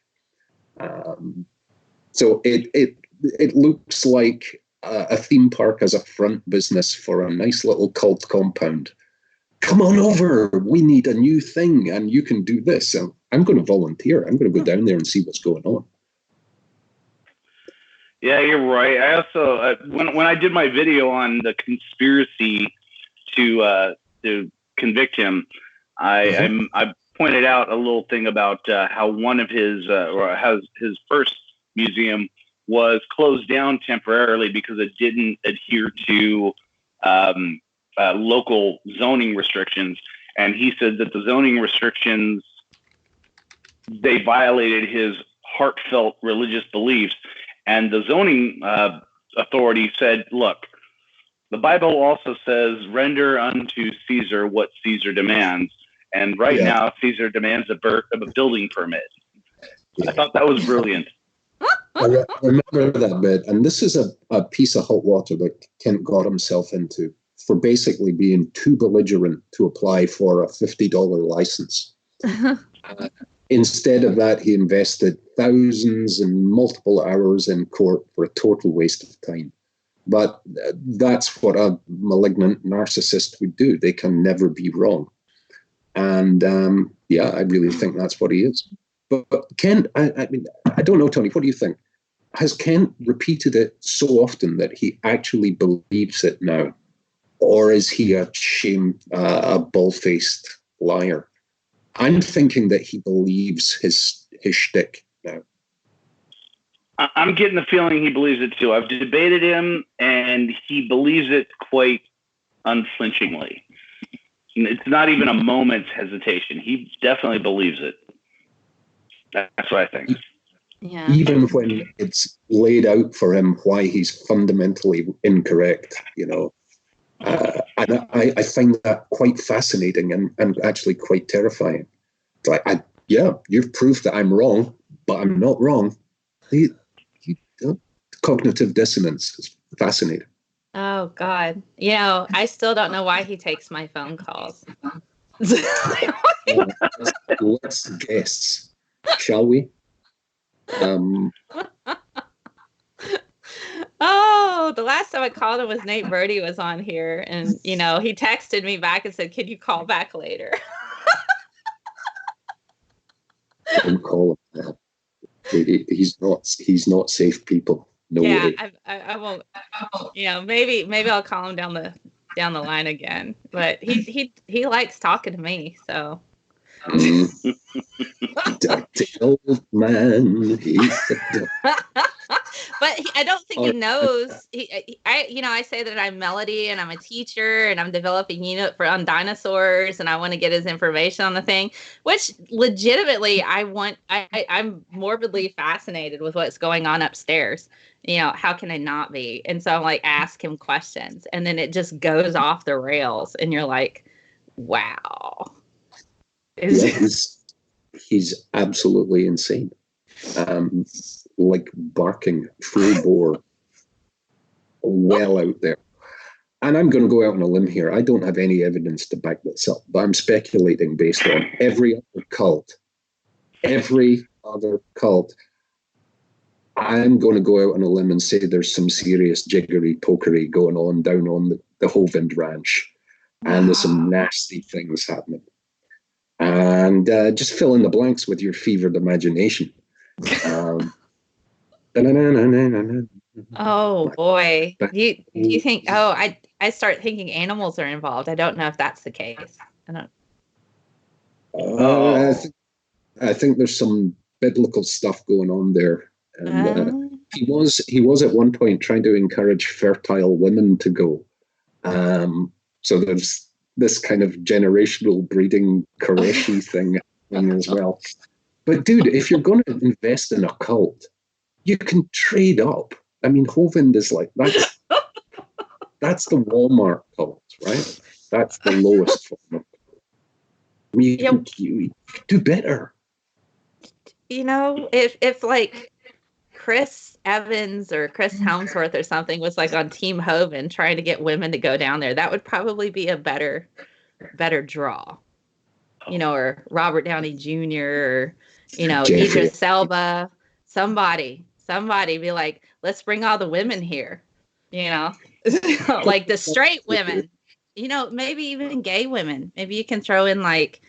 So it looks like a theme park as a front business for a nice little cult compound. Come on over. We need a new thing, and you can do this. And I'm going to volunteer. I'm going to go down there and see what's going on. Yeah, you're right. I also when I did my video on the conspiracy to convict him, I pointed out a little thing about how one of his first museum was closed down temporarily because it didn't adhere to local zoning restrictions, and he said that the zoning restrictions, they violated his heartfelt religious beliefs. And the zoning authority said, look, the Bible also says, render unto Caesar what Caesar demands. And right now, Caesar demands a building permit. I thought that was brilliant. I remember that bit. And this is a piece of hot water that Kent got himself into for basically being too belligerent to apply for a $50 license. Instead of that, he invested thousands and multiple hours in court for a total waste of time. But that's what a malignant narcissist would do. They can never be wrong. And I really think that's what he is. But Kent, I mean, I don't know, Tony, what do you think? Has Kent repeated it so often that he actually believes it now? Or is he a bald-faced liar? I'm thinking that he believes his shtick now. I'm getting the feeling he believes it too. I've debated him, and he believes it quite unflinchingly. It's not even a moment's hesitation. He definitely believes it. That's what I think. Yeah. Even when it's laid out for him why he's fundamentally incorrect, and I find that quite fascinating and actually quite terrifying. It's like, you've proved that I'm wrong, but I'm not wrong. Cognitive dissonance is fascinating. Oh, God. I still don't know why he takes my phone calls. Let's guess, shall we? Oh, the last time I called him was Nate Birdie was on here, and he texted me back and said, "Can you call back later?" Don't call him that. He's not safe, people. No way. I won't. Maybe I'll call him down the down the line again. But he likes talking to me, so. Dirty old man. But I don't think he knows. I say that I'm Melody and I'm a teacher and I'm developing unit on dinosaurs and I want to get his information on the thing, which legitimately I'm morbidly fascinated with what's going on upstairs. How can I not be? And so I'm like, ask him questions, and then it just goes off the rails, and you're like, wow. He's absolutely insane. Like barking full bore, well out there. And I'm going to go out on a limb here. I don't have any evidence to back this up, but I'm speculating based on every other cult. I'm going to go out on a limb and say there's some serious jiggery pokery going on down on the Hovind Ranch. And there's some nasty things happening. And just fill in the blanks with your fevered imagination. Oh boy. Do you think I start thinking animals are involved. I don't know if that's the case. I don't I think there's some biblical stuff going on there. And he was at one point trying to encourage fertile women to go. So there's this kind of generational breeding Qureshi thing as well. But dude, if you're going to invest in a cult, you can trade up. I mean, Hovind is like, that's the Walmart cult, right? That's the lowest form of cult. I mean, you do better. If like Chris Evans or Chris Helmsworth or something was like on Team Hovind trying to get women to go down there, that would probably be a better draw. Or Robert Downey Jr. or Idris Elba, somebody be like, let's bring all the women here, like the straight women, maybe even gay women. Maybe you can throw in like,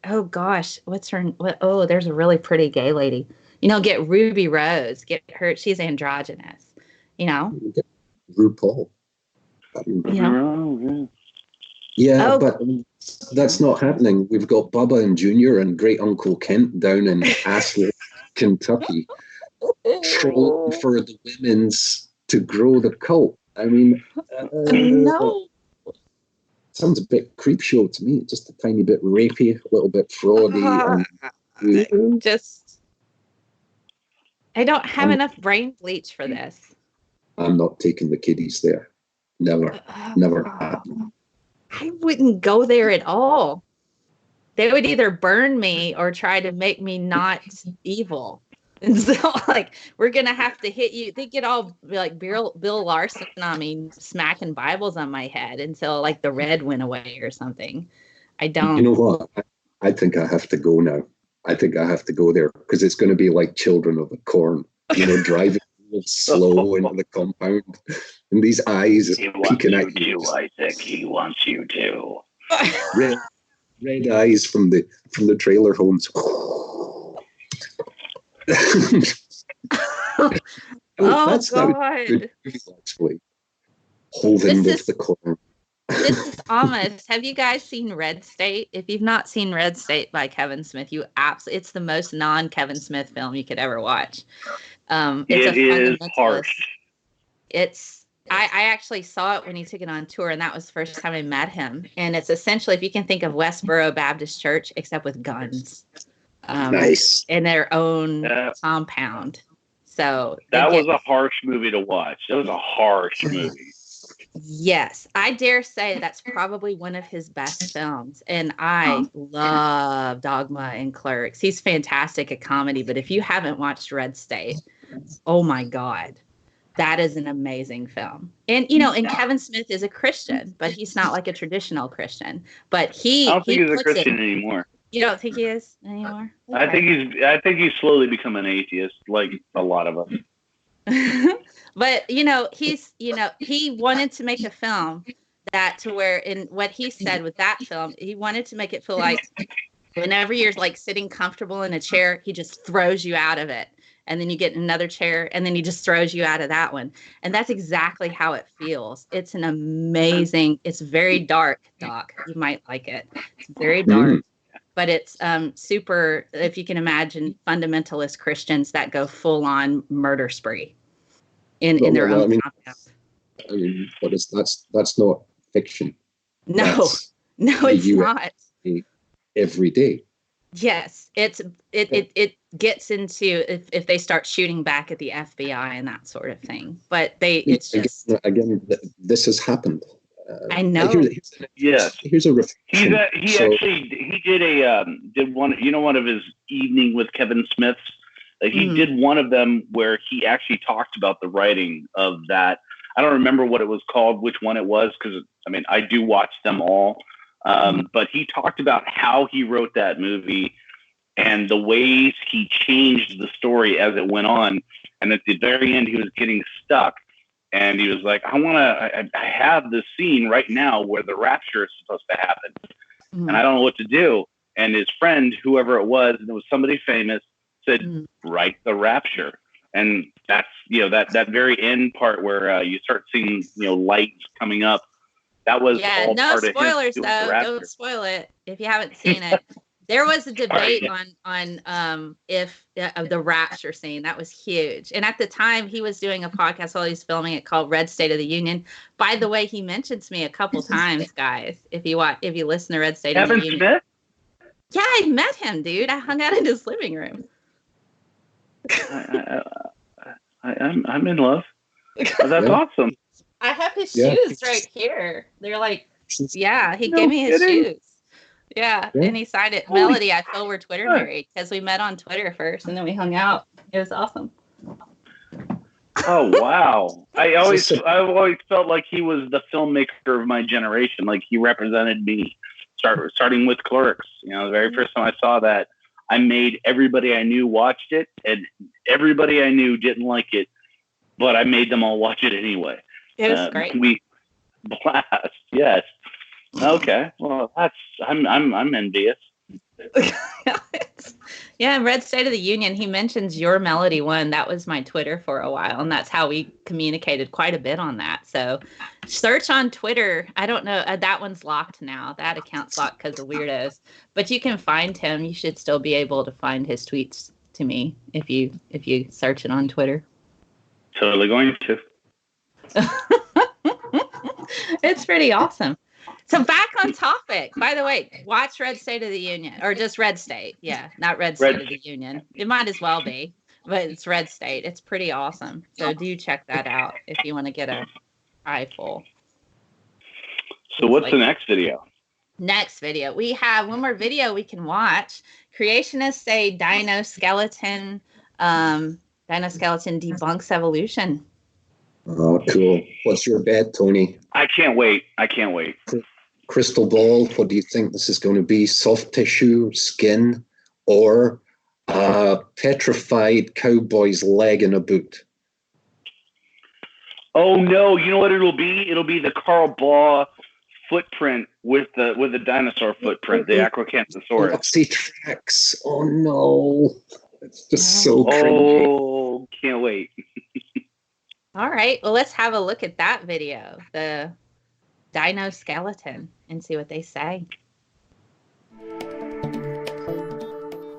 oh gosh, there's a really pretty gay lady. Get Ruby Rose, get her. She's androgynous, RuPaul. Yeah, but that's not happening. We've got Bubba and Junior and Great Uncle Kent down in Ashland, Kentucky, trolling for the women's to grow the cult. I mean, no. Sounds a bit creep show to me. Just a tiny bit rapey, a little bit fraudy. I don't have enough brain bleach for this. I'm not taking the kiddies there. Never happened. I wouldn't go there at all. They would either burn me or try to make me not evil. And so, like, we're going to have to hit you. They get all, like, Bill Larson on me, smacking Bibles on my head until, like, the red went away or something. I don't. You know what? I think I have to go now. I think I have to go there because it's going to be like Children of the Corn, driving slow into the compound. And these eyes peeking at you. Isaac, he wants you to. Red eyes from the trailer homes. That's God. Good movie, actually. Hovind of the Corn. This is almost. Have you guys seen Red State? If you've not seen Red State by Kevin Smith, it's the most non-Kevin Smith film you could ever watch. It is harsh. I actually saw it when he took it on tour, and that was the first time I met him. And it's essentially, if you can think of Westboro Baptist Church, except with guns. Nice. In their own compound. So that was a harsh movie to watch. It was a harsh movie. Yes, I dare say that's probably one of his best films. And I love Dogma and Clerks. He's fantastic at comedy. But if you haven't watched Red State, oh my God, that is an amazing film. And, and Kevin Smith is a Christian, but he's not like a traditional Christian. But I don't think he's a Christian anymore. You don't think he is anymore? Okay. I think he's slowly become an atheist, like a lot of us. But he wanted to make a film that to where, in what he said with that film, he wanted to make it feel like whenever you're like sitting comfortable in a chair, he just throws you out of it and then you get in another chair, and then he just throws you out of that one. And that's exactly how it feels. It's an amazing, it's very dark, Doc. You might like it. It's very dark, but it's super, if you can imagine, fundamentalist Christians that go full on murder spree in their own concept. I mean, but that's not fiction. No, it's not. Every day. Yes, it gets into if they start shooting back at the FBI and that sort of thing. But it's just again this has happened. I know. Here's a reflection. He did one of his evening with Kevin Smith's. He did one of them where he actually talked about the writing of that. I don't remember what it was called, which one it was, because I mean I do watch them all. But he talked about how he wrote that movie and the ways he changed the story as it went on. And at the very end, he was getting stuck. And he was like, I have this scene right now where the rapture is supposed to happen. And I don't know what to do. And his friend, whoever it was, and it was somebody famous, said, write the rapture. And that's, that very end part where you start seeing, lights coming up. That was all no part spoilers of though. Don't spoil it if you haven't seen it. There was a debate on if the rapture scene that was huge, and at the time he was doing a podcast while he was filming it called Red State of the Union. By the way, he mentions me a couple times, guys. If you listen to Red State of the Union, Smith? Yeah, I met him, dude. I hung out in his living room. I'm in love. Oh, that's awesome. I have his shoes right here. They're like, he gave me his shoes. Yeah, and he signed it. Melody, I feel we're Twitter married because we met on Twitter first and then we hung out. It was awesome. Oh wow! I've always felt like he was the filmmaker of my generation. Like he represented me. Starting with Clerks. The very first time I saw that, I made everybody I knew watched it, and everybody I knew didn't like it, but I made them all watch it anyway. It was great. We blast, yes. Okay, well, I'm envious. Yeah, Red State of the Union. He mentions Your Melody One. That was my Twitter for a while, and that's how we communicated quite a bit on that. So, search on Twitter. I don't know. That one's locked now. That account's locked because of weirdos. But you can find him. You should still be able to find his tweets to me if you search it on Twitter. Totally going to. It's pretty awesome. So back on topic. By the way, watch Red State of the Union, or just Red State. Yeah, not Red State of the Union. It might as well be, but it's Red State. It's pretty awesome. So do check that out if you want to get a eye full. So what's the next video? Next video. We have one more video we can watch. Creationists say dinoskeleton debunks evolution. Oh, cool. What's your bet, Tony? I can't wait. Crystal ball, what do you think this is going to be? Soft tissue, skin, or a petrified cowboy's leg in a boot? Oh no, you know what it'll be? It'll be the Carl Baugh footprint with the dinosaur footprint, the Acrocanthosaurus. Nazi tracks. Oh no. It's just so cringy. Oh, can't wait. All right. Well, let's have a look at that video, the dino skeleton, and see what they say.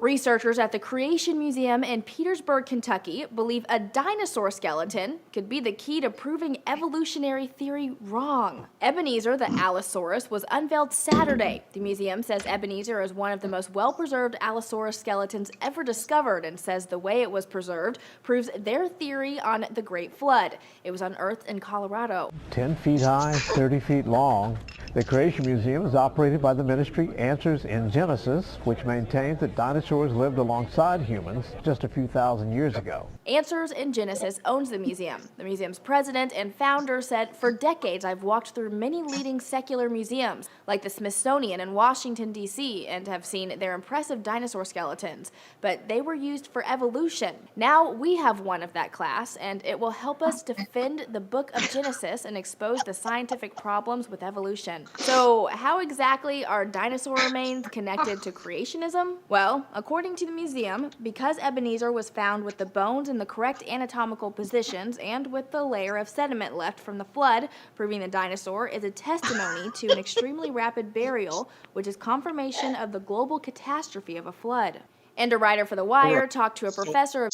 Researchers at the Creation Museum in Petersburg, Kentucky, believe a dinosaur skeleton could be the key to proving evolutionary theory wrong. Ebenezer, the Allosaurus, was unveiled Saturday. The museum says Ebenezer is one of the most well-preserved Allosaurus skeletons ever discovered and says the way it was preserved proves their theory on the Great Flood. It was unearthed in Colorado. 10 feet high, 30 feet long. The Creation Museum is operated by the ministry Answers in Genesis, which maintains that dinosaurs lived alongside humans just a few thousand years ago. Answers in Genesis owns the museum. The museum's president and founder said, "For decades, I've walked through many leading secular museums, like the Smithsonian in Washington, D.C., and have seen their impressive dinosaur skeletons, but they were used for evolution. Now we have one of that class, and it will help us defend the book of Genesis and expose the scientific problems with evolution." again. So, how exactly are dinosaur remains connected to creationism? Well, according to the museum, because Ebenezer was found with the bones in the correct anatomical positions and with the layer of sediment left from the flood, proving the dinosaur is a testimony to an extremely rapid burial, which is confirmation of the global catastrophe of a flood. And a writer for The Wire talked to a professor of...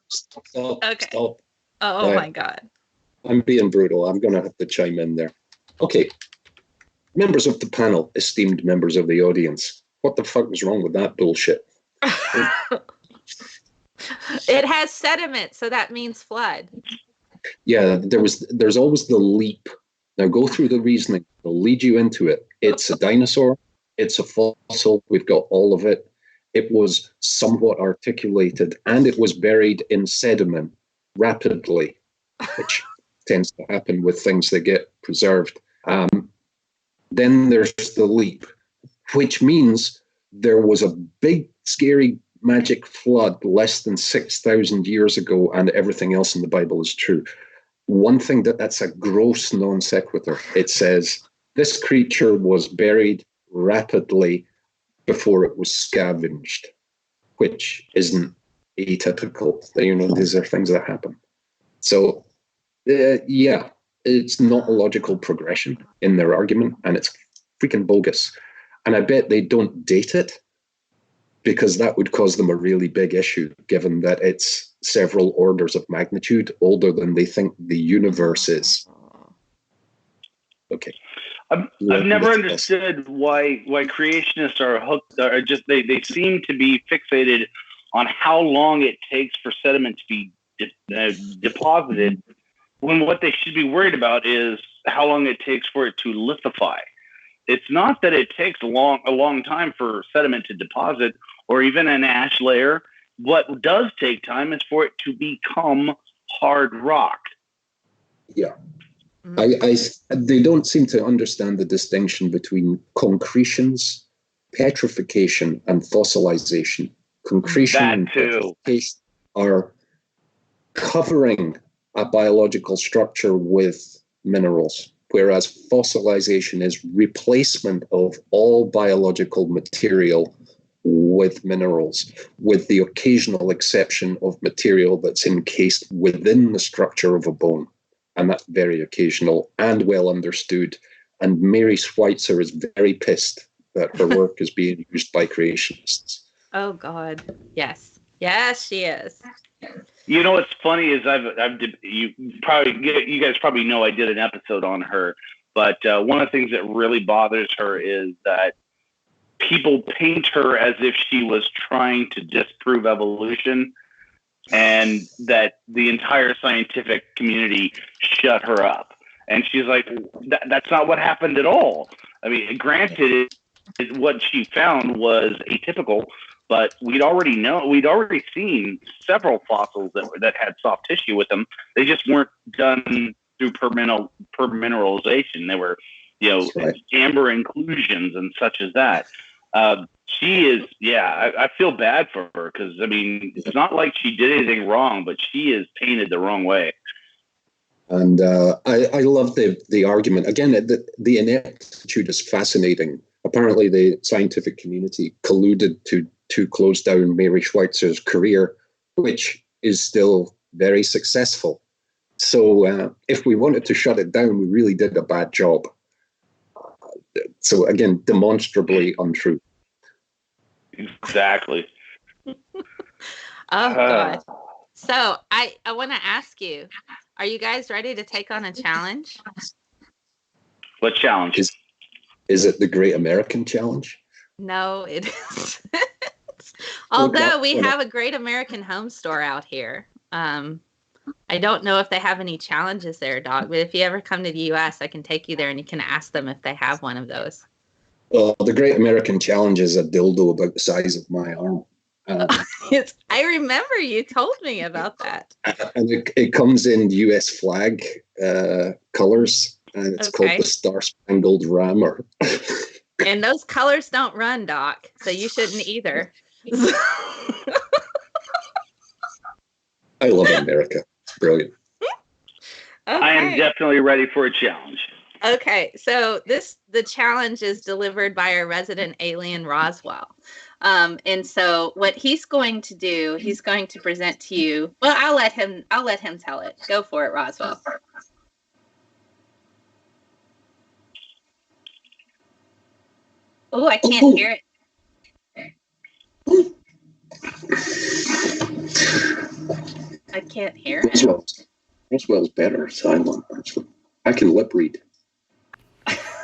Stop. Oh my God. I'm being brutal. I'm going to have to chime in there. Okay. Members of the panel, esteemed members of the audience, what the fuck was wrong with that bullshit? It has sediment, so that means flood. Yeah, there's always the leap. Now go through the reasoning. It'll lead you into it. It's a dinosaur. It's a fossil. We've got all of it. It was somewhat articulated, and it was buried in sediment rapidly, which tends to happen with things that get preserved. Then there's the leap, which means there was a big, scary, magic flood less than 6,000 years ago, and everything else in the Bible is true. One thing that's a gross non sequitur. It says, this creature was buried rapidly before it was scavenged, which isn't atypical. You know, these are things that happen. So, yeah, it's not a logical progression in their argument, and it's freaking bogus. And I bet they don't date it, because that would cause them a really big issue, given that it's several orders of magnitude older than they think the universe is. Okay. I've never understood why creationists are hooked, or just they seem to be fixated on how long it takes for sediment to be deposited, when what they should be worried about is how long it takes for it to lithify. It's not that it takes a long time for sediment to deposit, or even an ash layer. What does take time is for it to become hard rock. Yeah. They don't seem to understand the distinction between concretions, petrification, and fossilization. Concretion and petrification are covering a biological structure with minerals, whereas fossilization is replacement of all biological material with minerals, with the occasional exception of material that's encased within the structure of a bone. And that's very occasional and well understood. And Mary Schweitzer is very pissed that her work is being used by creationists. Oh God, yes, yes, she is. You know what's funny is you guys probably know I did an episode on her, but one of the things that really bothers her is that people paint her as if she was trying to disprove evolution, and that the entire scientific community shut her up. And she's like, that's not what happened at all. I mean, granted, what she found was atypical, but we'd already seen several fossils that had soft tissue with them. They just weren't done through permineralization. They were, amber inclusions and such as that. She is, I feel bad for her, because, I mean, it's not like she did anything wrong, but she is painted the wrong way. And I love the argument. Again, the ineptitude is fascinating. Apparently, the scientific community colluded to close down Mary Schweitzer's career, which is still very successful. So if we wanted to shut it down, we really did a bad job. So again, demonstrably untrue. Exactly. Oh God. So I want to ask you, are you guys ready to take on a challenge? What challenge? Is it the Great American Challenge? No, it is. Although we have a Great American Home Store out here. I don't know if they have any challenges there, Doc, but if you ever come to the U.S., I can take you there and you can ask them if they have one of those. Well, the Great American Challenge is a dildo about the size of my arm. I remember you told me about that. And it comes in U.S. flag colors, and it's called the Star Spangled Rammer. And those colors don't run, Doc, so you shouldn't either. I love America. It's brilliant. Okay. I am definitely ready for a challenge. Okay, so the challenge is delivered by our resident alien Roswell. And so what he's going to do, he's going to present to you. Well, I'll let him tell it. Go for it, Roswell. Oh, I can't hear it. I can't hear him. Roswell's better silent, actually. I can lip read.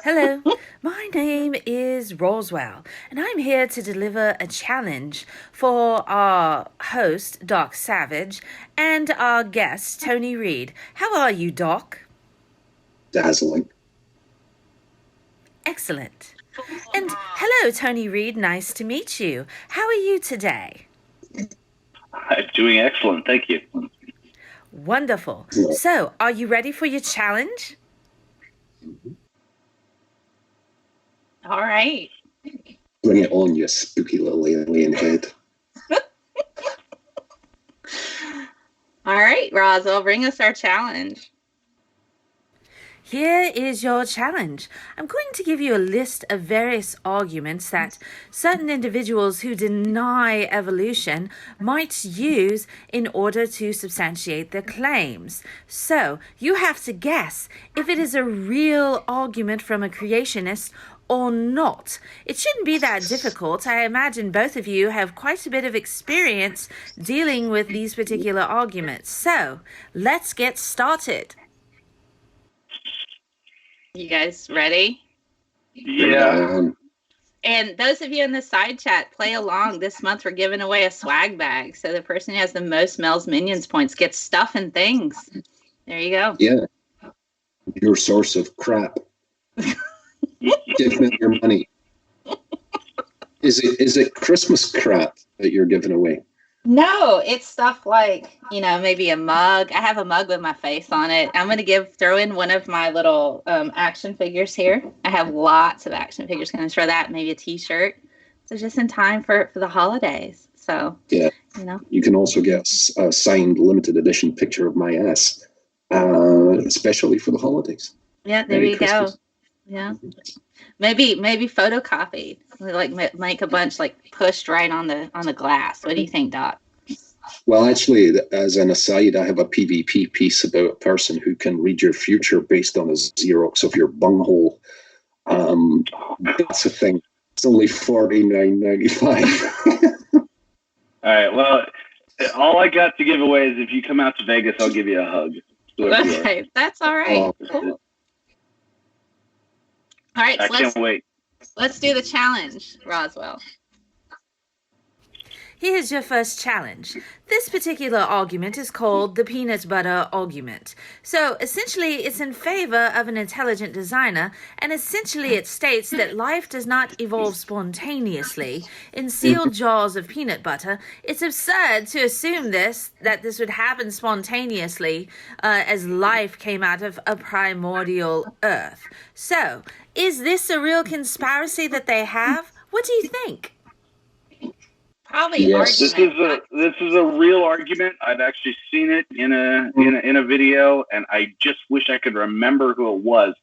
Hello, my name is Roswell, and I'm here to deliver a challenge for our host, Doc Savage, and our guest, Tony Reed. How are you, Doc? Dazzling. Excellent. And hello, Tony Reed. Nice to meet you. How are you today? I'm doing excellent. Thank you. Wonderful. So, are you ready for your challenge? All right. Bring it on, you spooky little alien head. All right, Roswell, bring us our challenge. Here is your challenge. I'm going to give you a list of various arguments that certain individuals who deny evolution might use in order to substantiate their claims. So, you have to guess if it is a real argument from a creationist or not. It shouldn't be that difficult. I imagine both of you have quite a bit of experience dealing with these particular arguments. So, let's get started. You guys ready? Yeah. And those of you in the side chat, play along. This month we're giving away a swag bag. So the person who has the most Mel's Minions points gets stuff and things. There you go. Yeah. Your source of crap. Give me your money. Is it Christmas crap that you're giving away? No, it's stuff like, maybe a mug. I have a mug with my face on it. I'm going to throw in one of my little action figures here. I have lots of action figures. Going to throw that, maybe a t-shirt. So just in time for the holidays. So, yeah. You can also get a signed limited edition picture of my ass, especially for the holidays. Yeah, there Merry you Christmas. Go. Yeah. Maybe photocopied. Make a bunch pushed right on the glass. What do you think, Doc? Well, actually, as an aside, I have a PvP piece about a person who can read your future based on a Xerox of your bunghole. That's a thing. It's only $49.95. All right. Well, all I got to give away is if you come out to Vegas, I'll give you a hug. Okay, that's all right. Cool. All right, I can't wait. Let's do the challenge, Roswell. Here's your first challenge. This particular argument is called the peanut butter argument. So essentially it's in favor of an intelligent designer, and essentially it states that life does not evolve spontaneously in sealed jars of peanut butter. It's absurd to assume that this would happen spontaneously as life came out of a primordial earth. So, is this a real conspiracy that they have? What do you think? Probably yes. This is a real argument. I've actually seen it in a video, and I just wish I could remember who it was.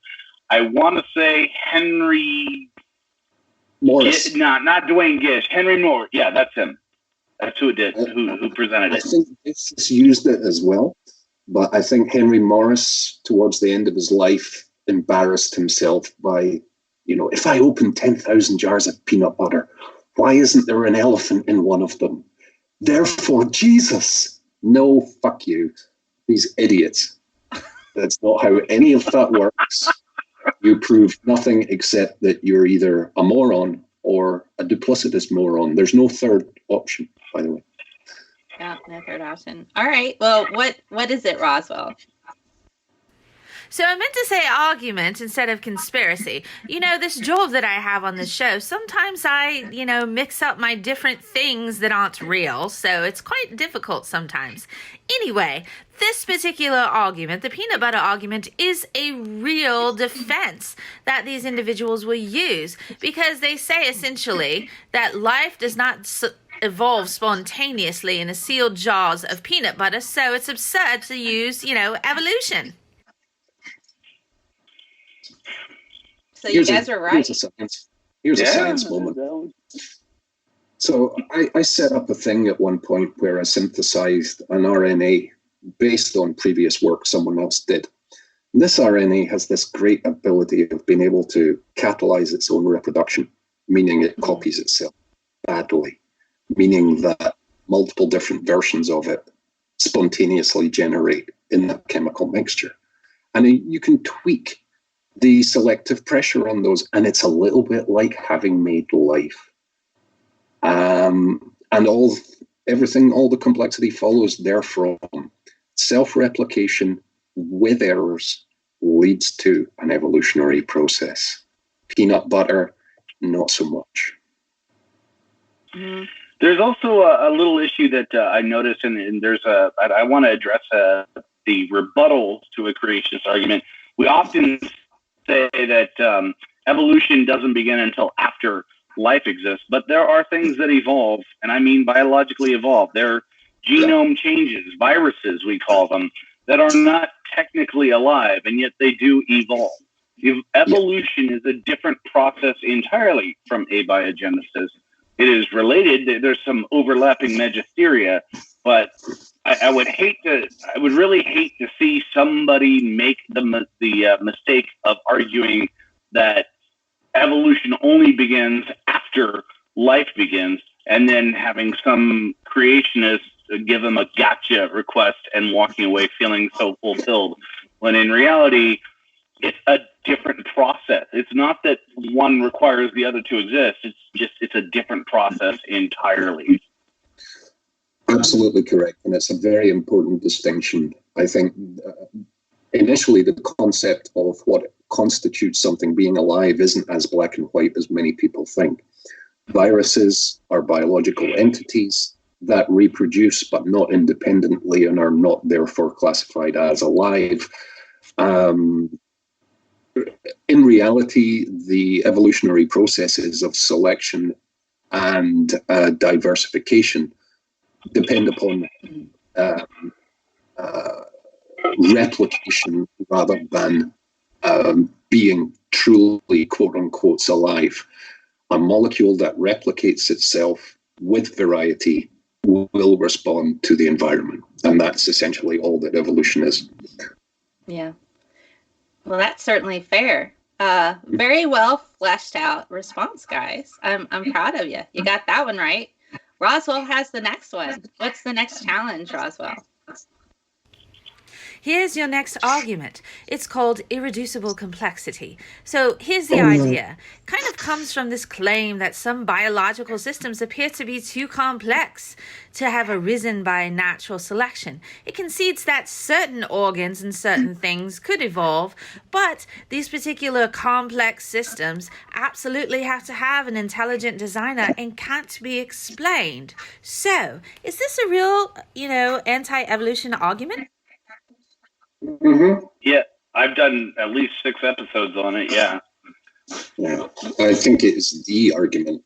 I want to say Henry Morris. Not Dwayne Gish. Henry Moore. Yeah, that's him. That's who it did. Who presented it. I think it's used it as well, but I think Henry Morris, towards the end of his life, embarrassed himself by, if I open 10,000 jars of peanut butter, why isn't there an elephant in one of them? Therefore, Jesus. No, fuck you. These idiots. That's not how any of that works. You prove nothing except that you're either a moron or a duplicitous moron. There's no third option, by the way. Yeah, no third option. All right. Well, what is it, Roswell? So I meant to say argument instead of conspiracy. This job that I have on this show, sometimes I, mix up my different things that aren't real. So it's quite difficult sometimes. Anyway, this particular argument, the peanut butter argument, is a real defense that these individuals will use, because they say essentially that life does not evolve spontaneously in a sealed jars of peanut butter. So it's absurd to use, evolution. So you guys were right. Here's a science moment. So I set up a thing at one point where I synthesized an RNA based on previous work someone else did. And this RNA has this great ability of being able to catalyze its own reproduction, meaning it copies itself badly, meaning that multiple different versions of it spontaneously generate in a chemical mixture. And you can tweak the selective pressure on those, and it's a little bit like having made life. And all the complexity follows therefrom. Self-replication with errors leads to an evolutionary process. Peanut butter, not so much. Mm-hmm. There's also a little issue that I noticed, and I want to address the rebuttal to a creationist argument. We often say that evolution doesn't begin until after life exists, but there are things that evolve, and I mean biologically evolve. There are genome changes, viruses we call them, that are not technically alive, and yet they do evolve. Evolution is a different process entirely from abiogenesis. It is related. There's some overlapping magisteria, but I would really hate to see somebody make the mistake of arguing that evolution only begins after life begins, and then having some creationist give them a gotcha request and walking away feeling so fulfilled, when in reality, it's a different process. It's not that one requires the other to exist. It's a different process entirely. Absolutely correct. And it's a very important distinction. I think initially the concept of what constitutes something being alive isn't as black and white as many people think. Viruses are biological entities that reproduce, but not independently, and are not therefore classified as alive. In reality, the evolutionary processes of selection and diversification depend upon replication rather than being truly, quote unquote, alive. A molecule that replicates itself with variety will respond to the environment. And that's essentially all that evolution is. Yeah. Well, that's certainly fair. Very well fleshed out response, guys. I'm proud of you. You got that one right. Roswell has the next one. What's the next challenge, Roswell? Here's your next argument. It's called irreducible complexity. So here's the idea. Kind of comes from this claim that some biological systems appear to be too complex to have arisen by natural selection. It concedes that certain organs and certain things could evolve, but these particular complex systems absolutely have to have an intelligent designer and can't be explained. So, is this a real, anti-evolution argument? Mm-hmm. Yeah, I've done at least 6 episodes on it. Yeah. I think it's the argument.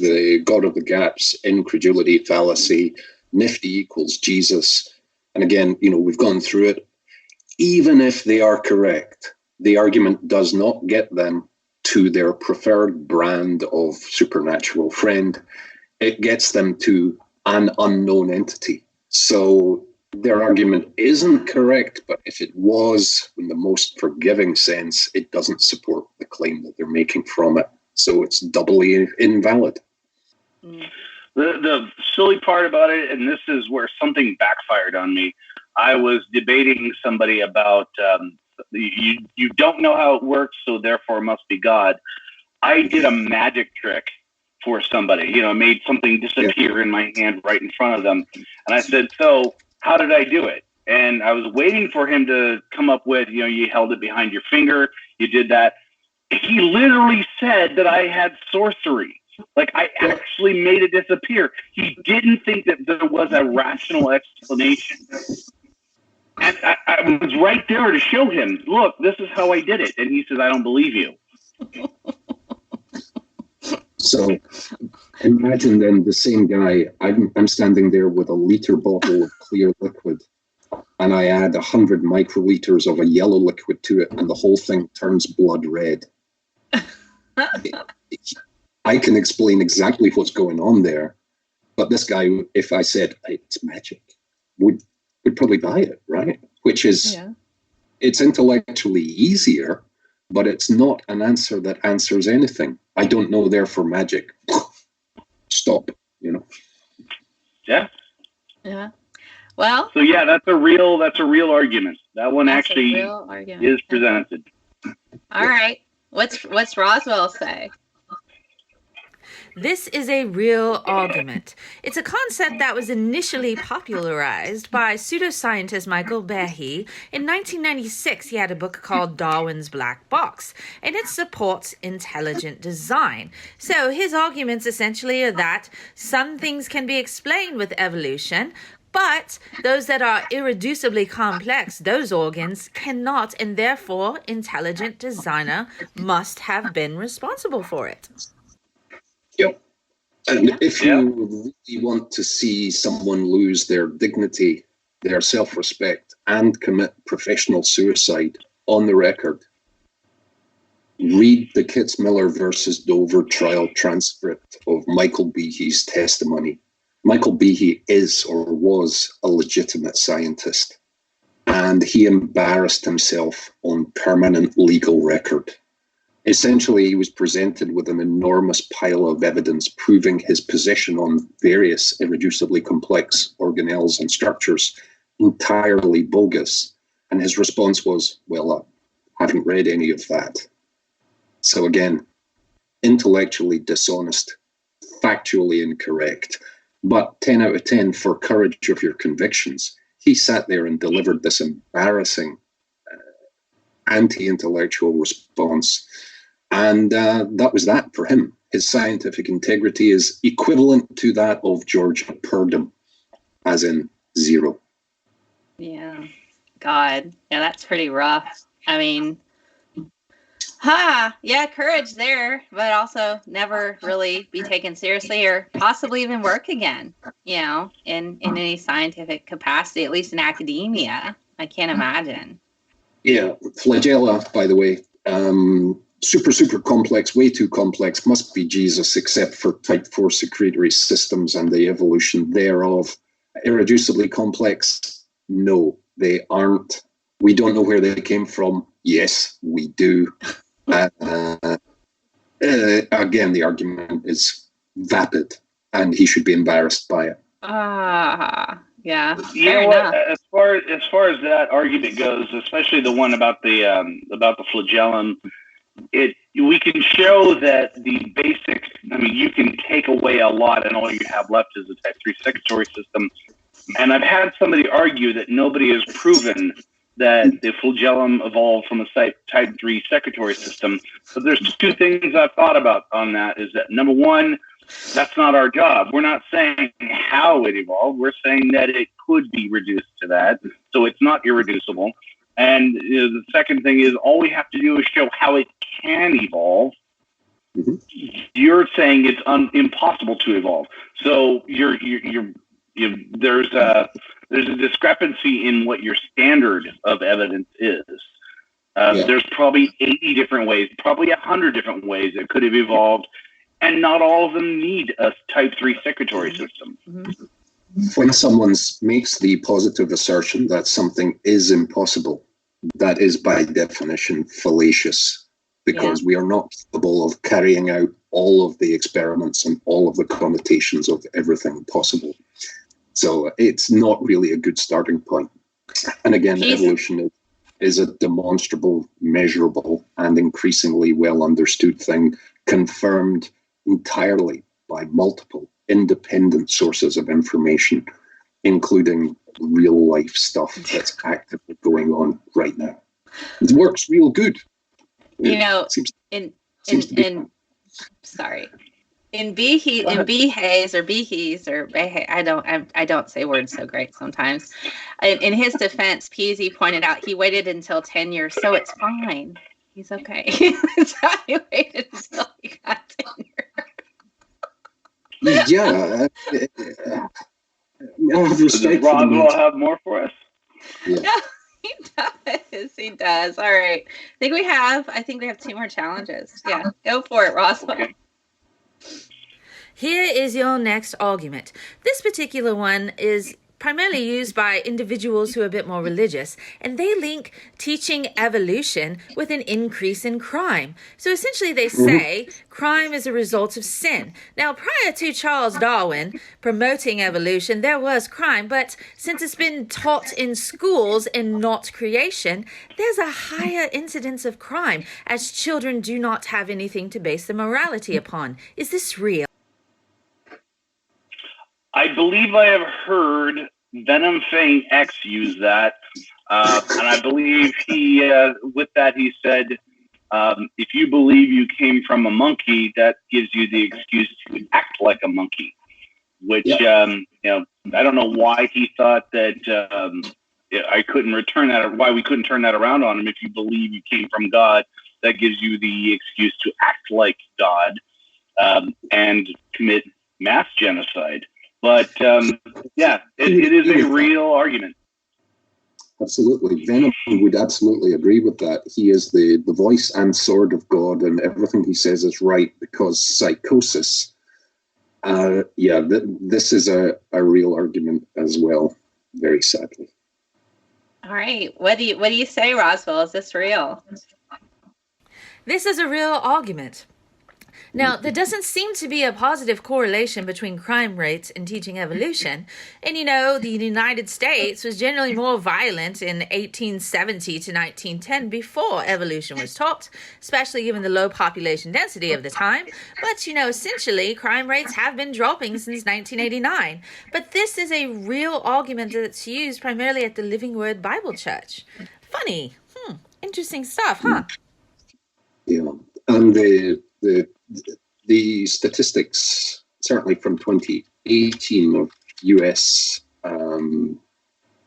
The God of the gaps, incredulity, fallacy, nifty equals Jesus. And again, we've gone through it. Even if they are correct, the argument does not get them to their preferred brand of supernatural friend. It gets them to an unknown entity. So their argument isn't correct, but if it was, in the most forgiving sense, it doesn't support the claim that they're making from it. So it's doubly invalid. The silly part about it, and this is where something backfired on me, I was debating somebody about you don't know how it works, so therefore it must be God. I did a magic trick for somebody, made something disappear in my hand right in front of them. And I said, so how did I do it? And I was waiting for him to come up with, you held it behind your finger, you did that. He literally said that I had sorcery. Like, I actually made it disappear. He didn't think that there was a rational explanation. And I was right there to show him, look, this is how I did it. And he says, I don't believe you. So imagine then the same guy, I'm standing there with a liter bottle of clear liquid, and I add 100 microliters of a yellow liquid to it, and the whole thing turns blood red. I can explain exactly what's going on there, but this guy, if I said it's magic, would probably buy it, right? Which is, it's intellectually easier, but it's not an answer that answers anything. I don't know, therefore magic. Stop, you know? Yeah. Well. So yeah, that's a real argument. That one actually is presented. All right. What's Roswell say? This is a real argument. It's a concept that was initially popularized by pseudoscientist Michael Behe. In 1996, he had a book called Darwin's Black Box, and it supports intelligent design. So his arguments essentially are that some things can be explained with evolution, but those that are irreducibly complex, those organs cannot, and therefore intelligent designer must have been responsible for it. Yep. And if you really want to see someone lose their dignity, their self-respect, and commit professional suicide on the record, read the Kitzmiller versus Dover trial transcript of Michael Behe's testimony. Michael Behe is or was a legitimate scientist, and he embarrassed himself on permanent legal record. Essentially, he was presented with an enormous pile of evidence proving his position on various irreducibly complex organelles and structures entirely bogus. And his response was, well, I haven't read any of that. So again, intellectually dishonest, factually incorrect, but 10 out of 10 for courage of your convictions. He sat there and delivered this embarrassing anti-intellectual response. And that was that for him. His scientific integrity is equivalent to that of George Purdom, as in 0. Yeah. God. Yeah, that's pretty rough. I mean, yeah, courage there, but also never really be taken seriously or possibly even work again, you know, in any scientific capacity, at least in academia. I can't imagine. Yeah, flagella, by the way, super complex, way too complex, must be Jesus, except for type 4 secretory systems and the evolution thereof. Irreducibly complex? No, they aren't. We don't know where they came from. Yes, we do. Again, the argument is vapid, and he should be embarrassed by it. Yeah. You know what? As far as that argument goes, especially the one about the flagellum, we can show that the basic. I mean, you can take away a lot, and all you have left is a type 3 secretory system. And I've had somebody argue that nobody has proven that the flagellum evolved from a type 3 secretory system. But there's two things I've thought about on that. Is that number one, that's not our job. We're not saying how it evolved. We're saying that it could be reduced to that. So it's not irreducible. And the second thing is all we have to do is show how it can evolve. Mm-hmm. You're saying it's impossible to evolve. So there's a discrepancy in what your standard of evidence is. There's probably 80 different ways, probably 100 different ways it could have evolved, and not all of them need a type 3 secretory system. Mm-hmm. When someone makes the positive assertion that something is impossible, that is by definition fallacious, because we are not capable of carrying out all of the experiments and all of the commutations of everything possible. So it's not really a good starting point. And again, evolution is a demonstrable, measurable, and increasingly well understood thing, confirmed entirely by multiple independent sources of information, including real life stuff that's actively going on right now. It works real good. You know, in Behe's, I don't say words so great sometimes. In his defense, Peasy pointed out he waited until 10 years, so it's fine. He's okay. He waited until he got 10 years. Yeah. Does Roswell have more for us? Yeah. No, he does. Because he does. All right. I think we have 2 more challenges. Yeah, go for it, Roswell. Okay. Here is your next argument. This particular one is primarily used by individuals who are a bit more religious, and they link teaching evolution with an increase in crime. So essentially they say crime is a result of sin. Now, prior to Charles Darwin promoting evolution, there was crime, but since it's been taught in schools and not creation, there's a higher incidence of crime, as children do not have anything to base their morality upon. Is this real? I believe I have heard Venom Fang X use that, and I believe with that he said, if you believe you came from a monkey, that gives you the excuse to act like a monkey. Which I don't know why he thought that I couldn't return that, or why we couldn't turn that around on him. If you believe you came from God, that gives you the excuse to act like God and commit mass genocide. But it is a real argument. Absolutely. Venom would absolutely agree with that. He is the voice and sword of God, and everything he says is right, because psychosis, this is a real argument as well, very sadly. All right. What do you say, Roswell? Is this real? This is a real argument. Now, there doesn't seem to be a positive correlation between crime rates and teaching evolution. And, the United States was generally more violent in 1870 to 1910 before evolution was taught, especially given the low population density of the time. But, essentially, crime rates have been dropping since 1989. But this is a real argument that's used primarily at the Living Word Bible Church. Funny. Interesting stuff, huh? Yeah, and the statistics, certainly from 2018, of U.S.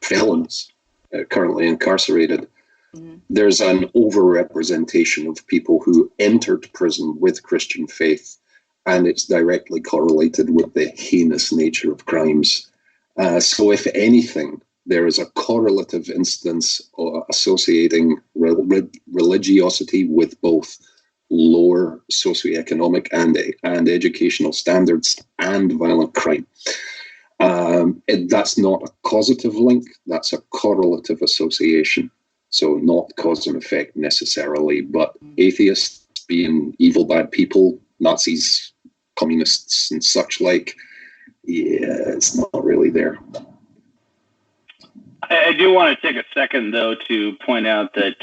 felons currently incarcerated, there's an overrepresentation of people who entered prison with Christian faith, and it's directly correlated with the heinous nature of crimes. So if anything, there is a correlative instance associating religiosity with both lower socioeconomic and educational standards and violent crime. That's not a causative link, that's a correlative association. So not cause and effect necessarily, but atheists being evil, bad people, Nazis, communists and such like, it's not really there. I do want to take a second, though, to point out that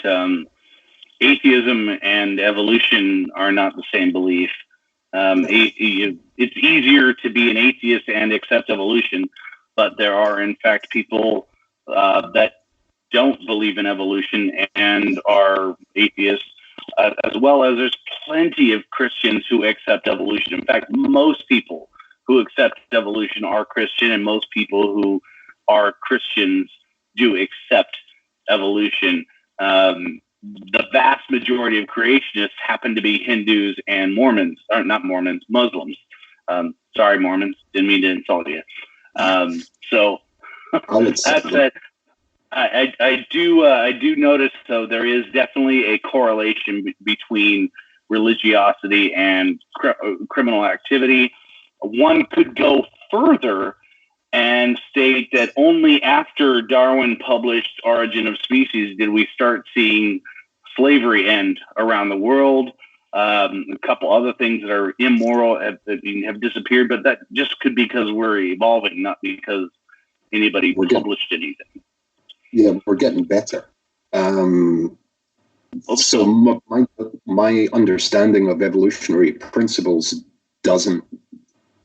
atheism and evolution are not the same belief. It's easier to be an atheist and accept evolution, but there are, in fact, people that don't believe in evolution and are atheists, as well as there's plenty of Christians who accept evolution. In fact, most people who accept evolution are Christian, and most people who are Christians do accept evolution. The vast majority of creationists happen to be Hindus and Mormons, or not Mormons, Muslims. Sorry, Mormons, didn't mean to insult you. So that said, I do notice, though, there is definitely a correlation between religiosity and criminal activity. One could go further and state that only after Darwin published Origin of Species did we start seeing slavery end around the world. A couple other things that are immoral have disappeared, but that just could be because we're evolving, not because anybody published anything. Yeah, we're getting better. So my understanding of evolutionary principles doesn't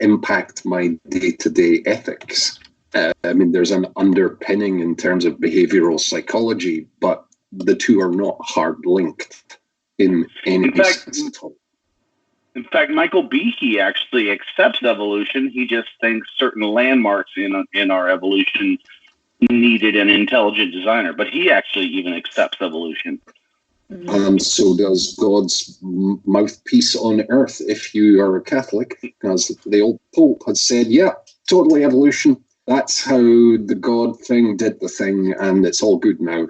impact my day-to-day ethics. There's an underpinning in terms of behavioral psychology, but the two are not hard linked in any sense at all. In fact, Michael Behe actually accepts evolution. He just thinks certain landmarks in our evolution needed an intelligent designer, but he actually even accepts evolution. So does God's mouthpiece on earth, if you are a Catholic, because the old Pope had said, yeah, totally evolution. That's how the God thing did the thing, and it's all good now.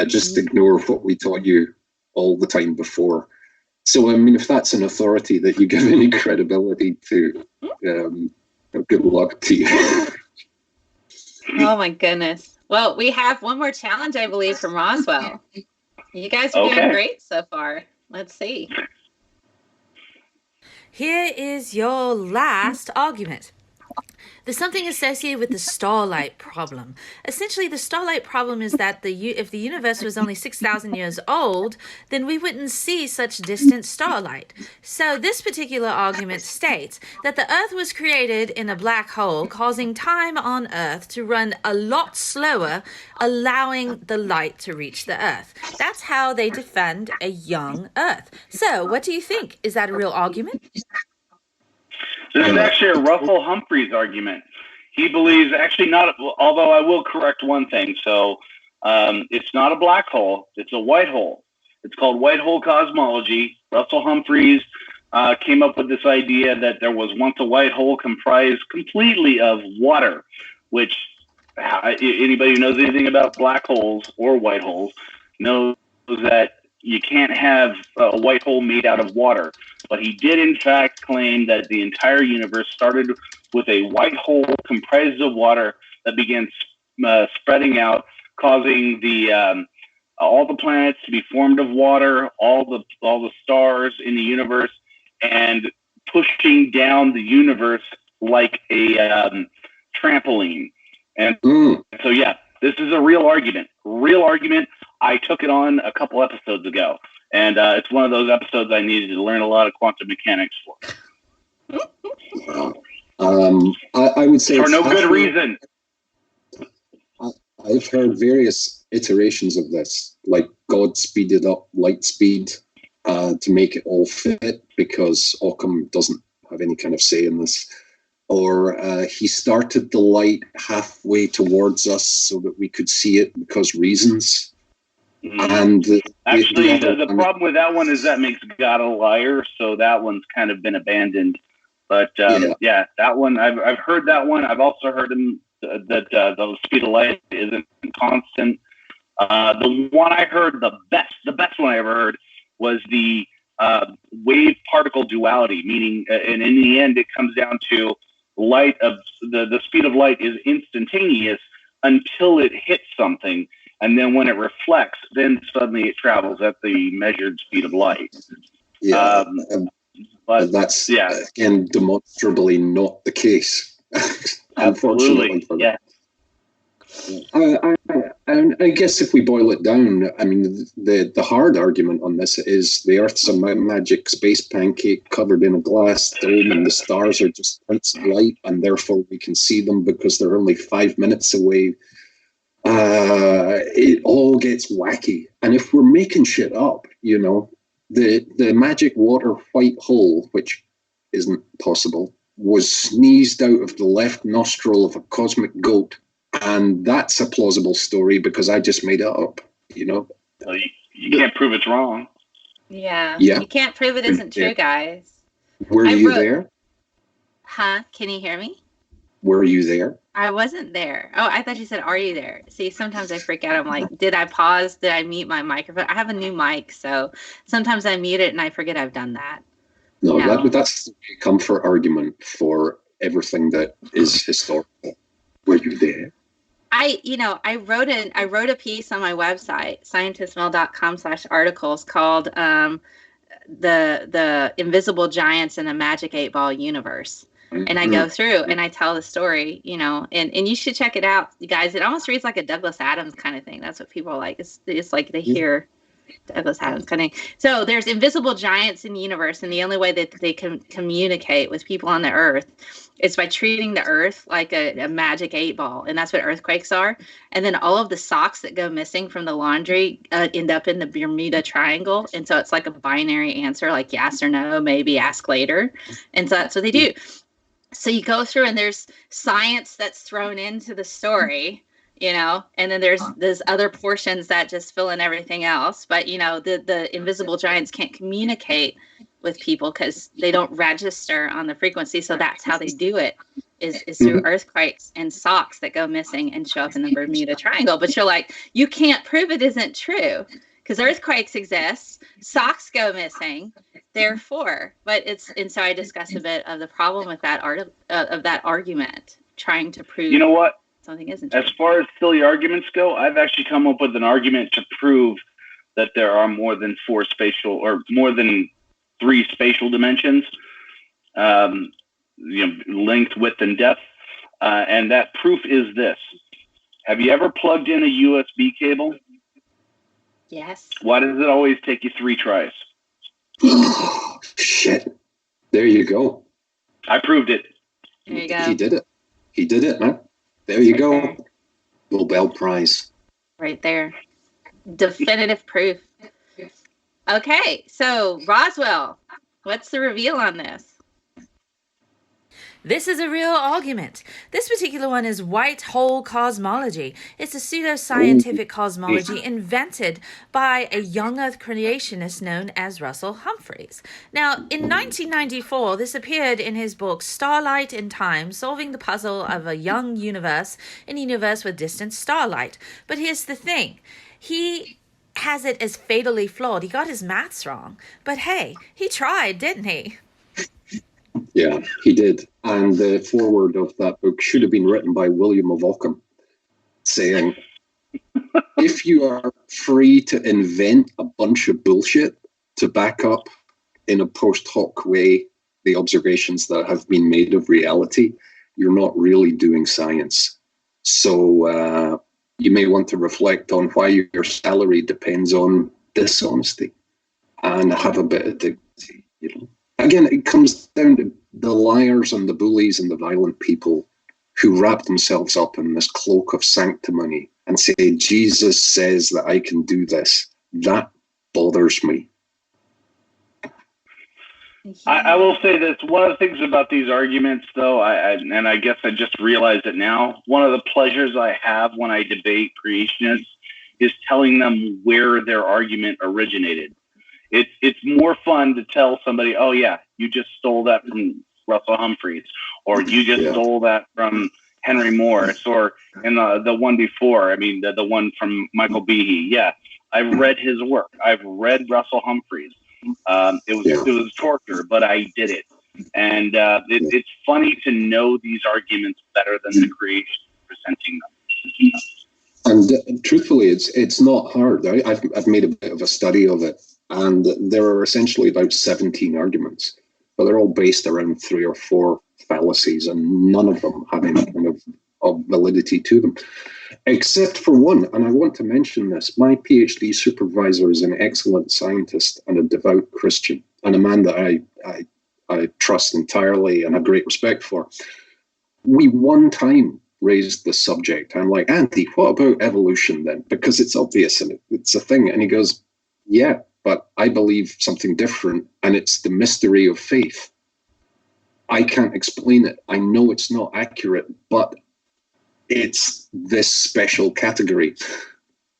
Just ignore what we taught you all the time before. So, I mean, if that's an authority that you give any credibility to, good luck to you. Oh my goodness. Well, we have one more challenge, I believe, from Roswell. You guys are doing great so far. Let's see. Here is your last argument. There's something associated with the starlight problem. Essentially, the starlight problem is that if the universe was only 6,000 years old, then we wouldn't see such distant starlight. So this particular argument states that the Earth was created in a black hole, causing time on Earth to run a lot slower, allowing the light to reach the Earth. That's how they defend a young Earth. So what do you think? Is that a real argument? This is actually a Russell Humphreys argument. He believes, actually not, although I will correct one thing. So it's not a black hole, it's a white hole. It's called white hole cosmology. Russell Humphreys came up with this idea that there was once a white hole comprised completely of water, which anybody who knows anything about black holes or white holes knows that you can't have a white hole made out of water. But he did, in fact, claim that the entire universe started with a white hole comprised of water that began spreading out, causing all the planets to be formed of water, all the stars in the universe, and pushing down the universe like a trampoline. And so, yeah, this is a real argument. Real argument. I took it on a couple episodes ago, and it's one of those episodes I needed to learn a lot of quantum mechanics for. I would say for no good reason. I've heard various iterations of this, like God speeded up light speed to make it all fit because Occam doesn't have any kind of say in this. Or he started the light halfway towards us so that we could see it because reasons. And actually, the problem with that one is that makes God a liar, so that one's kind of been abandoned. But yeah, that one I've heard that one. I've also heard that the speed of light isn't constant. The one I heard, the best one I ever heard, was the wave particle duality, meaning, and in the end, it comes down to light of the speed of light is instantaneous until it hits something. And then when it reflects, then suddenly it travels at the measured speed of light. Yeah, but that's again demonstrably not the case. Unfortunately, for yeah. I guess if we boil it down, I mean, the hard argument on this is the Earth's a magic space pancake covered in a glass dome, and the stars are just points of light, and therefore we can see them because they're only 5 minutes away. It all gets wacky, and if we're making shit up, you know, the magic water white hole, which isn't possible, was sneezed out of the left nostril of a cosmic goat, and that's a plausible story because I just made it up, you know. Well, you can't prove it's wrong. Yeah. You can't prove it isn't true, guys. Were you there? Huh? Can you hear me? Were you there? I wasn't there. Oh, I thought you said, are you there? See, sometimes I freak out. I'm like, did I pause? Did I mute my microphone? I have a new mic, so sometimes I mute it and I forget I've done that. No, that's the comfort argument for everything that is historical. Were you there? I wrote a piece on my website, ScientistMel.com/articles called the Invisible Giants in a Magic 8-Ball Universe. And I go through and I tell the story, you know, and you should check it out, you guys. It almost reads like a Douglas Adams kind of thing. That's what people are like. It's like they hear Douglas Adams kind of thing. So there's invisible giants in the universe, and the only way that they can communicate with people on the Earth is by treating the Earth like a magic 8-ball, and that's what earthquakes are. And then all of the socks that go missing from the laundry end up in the Bermuda Triangle, and so it's like a binary answer, like yes or no, maybe, ask later, and so that's what they do. So you go through and there's science that's thrown into the story, you know, and then there's other portions that just fill in everything else. But, you know, the invisible giants can't communicate with people because they don't register on the frequency. So that's how they do it. is through earthquakes and socks that go missing and show up in the Bermuda Triangle. But you're like, you can't prove it isn't true because earthquakes exist, socks go missing, therefore. And so I discussed a bit of the problem with that that argument, trying to prove. You know what? Something isn't true. As far as silly arguments go, I've actually come up with an argument to prove that there are more than 4 spatial or more than 3 spatial dimensions, length, width, and depth. And that proof is this. Have you ever plugged in a USB cable? Yes. Why does it always take you 3 tries? Oh, shit. There you go. I proved it. There you go. He did it. He did it, man. There you go. Nobel Prize. Right there. Definitive proof. Okay, so Roswell, what's the reveal on this? This is a real argument. This particular one is white hole cosmology. It's a pseudoscientific cosmology invented by a young Earth creationist known as Russell Humphreys. Now, in 1994, this appeared in his book Starlight in Time, solving the puzzle of a young universe in a universe with distant starlight. But here's the thing. He has it as fatally flawed. He got his maths wrong. But hey, he tried, didn't he? Yeah, he did. And the foreword of that book should have been written by William of Ockham, saying, if you are free to invent a bunch of bullshit to back up in a post hoc way the observations that have been made of reality, you're not really doing science. So you may want to reflect on why your salary depends on dishonesty and have a bit of dignity, you know. Again, it comes down to the liars and the bullies and the violent people who wrap themselves up in this cloak of sanctimony and say, Jesus says that I can do this. That bothers me. I will say this. One of the things about these arguments, though, and I guess I just realized it now, one of the pleasures I have when I debate creationists is telling them where their argument originated. It's more fun to tell somebody, oh, yeah, you just stole that from Russell Humphreys, or you just stole that from Henry Morris, or in the one before, the one from Michael Behe. Yeah, I've read his work. I've read Russell Humphreys. It was torture, but I did it. And it's funny to know these arguments better than the creation presenting them. And truthfully, it's not hard. I've made a bit of a study of it. And there are essentially about 17 arguments, but they're all based around 3 or 4 fallacies, and none of them have any kind of validity to them, except for one. And I want to mention this. My PhD supervisor is an excellent scientist and a devout Christian, and a man that I trust entirely and have great respect for. We one time raised the subject. I'm like, Andy, what about evolution then? Because it's obvious and it's a thing. And he goes, yeah, but I believe something different, and it's the mystery of faith. I can't explain it. I know it's not accurate, but it's this special category.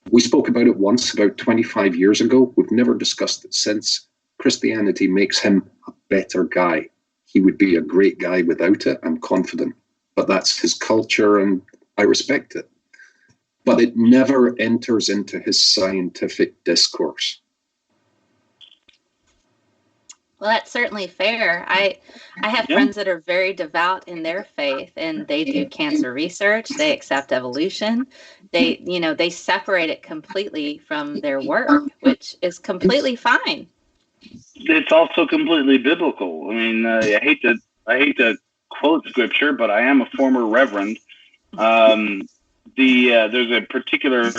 We spoke about it once, about 25 years ago. We've never discussed it since. Christianity makes him a better guy. He would be a great guy without it, I'm confident. But that's his culture, and I respect it. But it never enters into his scientific discourse. Well, that's certainly fair. I have friends that are very devout in their faith, and they do cancer research. They accept evolution. They separate it completely from their work, which is completely fine. It's also completely biblical. I hate to quote scripture, but I am a former reverend. There's a particular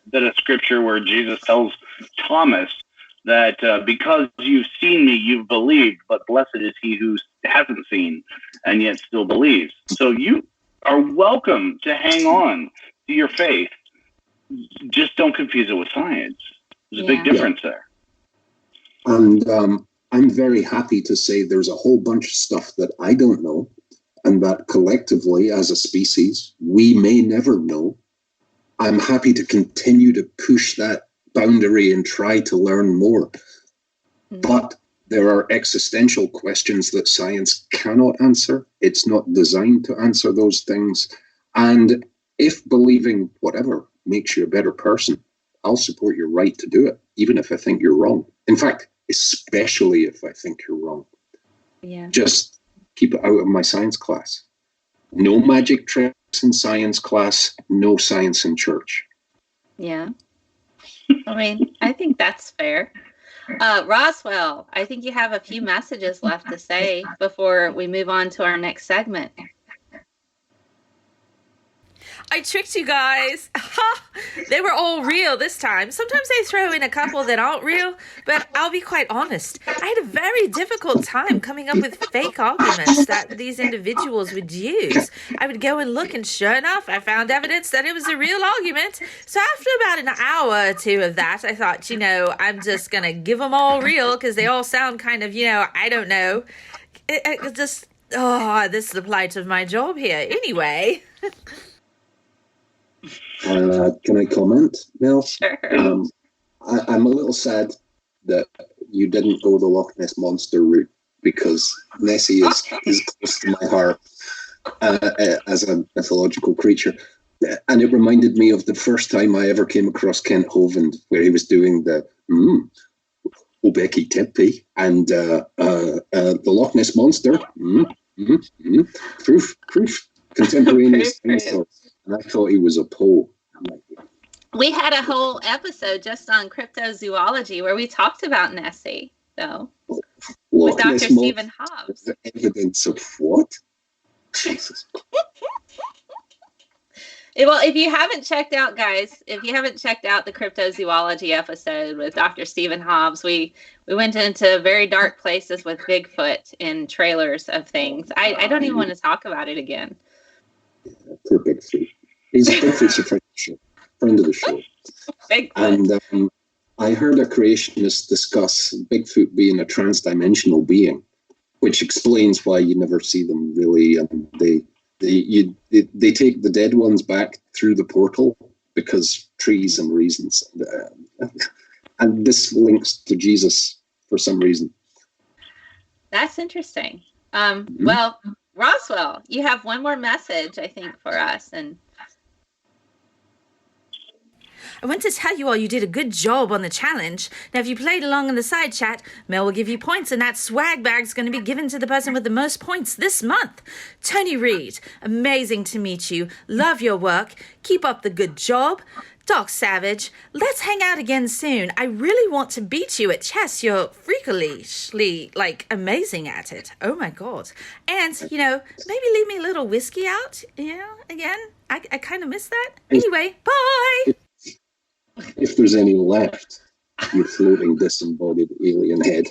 bit of scripture where Jesus tells Thomas that because you've seen me, you've believed, but blessed is he who hasn't seen and yet still believes. So you are welcome to hang on to your faith. Just don't confuse it with science. There's a big difference there. And I'm very happy to say there's a whole bunch of stuff that I don't know, and that collectively as a species, we may never know. I'm happy to continue to push that boundary and try to learn more. But There are existential questions that science cannot answer. It's not designed to answer those things. And if believing whatever makes you a better person, I'll support your right to do it, even if I think you're wrong. In fact, especially if I think you're wrong. Yeah. Just keep it out of my science class. No magic tricks in science class, no science in church. Yeah. I mean, I think that's fair. Roswell, I think you have a few messages left to say before we move on to our next segment. I tricked you guys. They were all real this time. Sometimes they throw in a couple that aren't real, but I'll be quite honest. I had a very difficult time coming up with fake arguments that these individuals would use. I would go and look, and sure enough, I found evidence that it was a real argument. So after about an hour or two of that, I thought, I'm just going to give them all real because they all sound kind of, I don't know. This is the plight of my job here. Anyway. Can I comment, Mel? Sure. I'm a little sad that you didn't go the Loch Ness Monster route, because Nessie is close to my heart as a mythological creature. And it reminded me of the first time I ever came across Kent Hovind, where he was doing the Becky Tippy and the Loch Ness Monster. Proof. Contemporaneous dinosaurs. And I thought he was a Poe. We had a whole episode just on cryptozoology where we talked about Nessie, though, with Dr. Stephen Hobbs. Evidence of what? Jesus. Well, if you haven't checked out, guys, the cryptozoology episode with Dr. Stephen Hobbs, we went into very dark places with Bigfoot in trailers of things. I don't even want to talk about it again. Poor Bigfoot. Bigfoot's a friend of the show. Bigfoot. And I heard a creationist discuss Bigfoot being a trans-dimensional being, which explains why you never see them really. And they take the dead ones back through the portal because trees and reasons. And this links to Jesus for some reason. That's interesting. Well, Roswell, you have one more message, I think, for us. And I want to tell you all you did a good job on the challenge. Now, if you played along in the side chat, Mel will give you points, and that swag bag's going to be given to the person with the most points this month. Tony Reed, amazing to meet you. Love your work. Keep up the good job. Doc Savage, let's hang out again soon. I really want to beat you at chess. You're freakishly, amazing at it. Oh, my God. And, maybe leave me a little whiskey out, again. I kind of miss that. Anyway, bye! If there's any left, you floating disembodied alien head.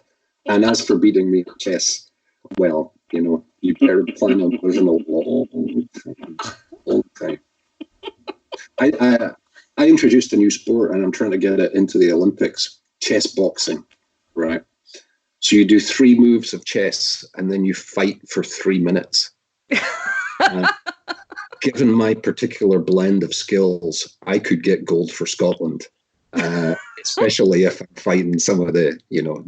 And as for beating me at chess, well, you better plan on living a long time. I introduced a new sport, and I'm trying to get it into the Olympics. Chess boxing, right? So you do 3 moves of chess, and then you fight for 3 minutes. Given my particular blend of skills, I could get gold for Scotland, especially if I'm fighting some of the,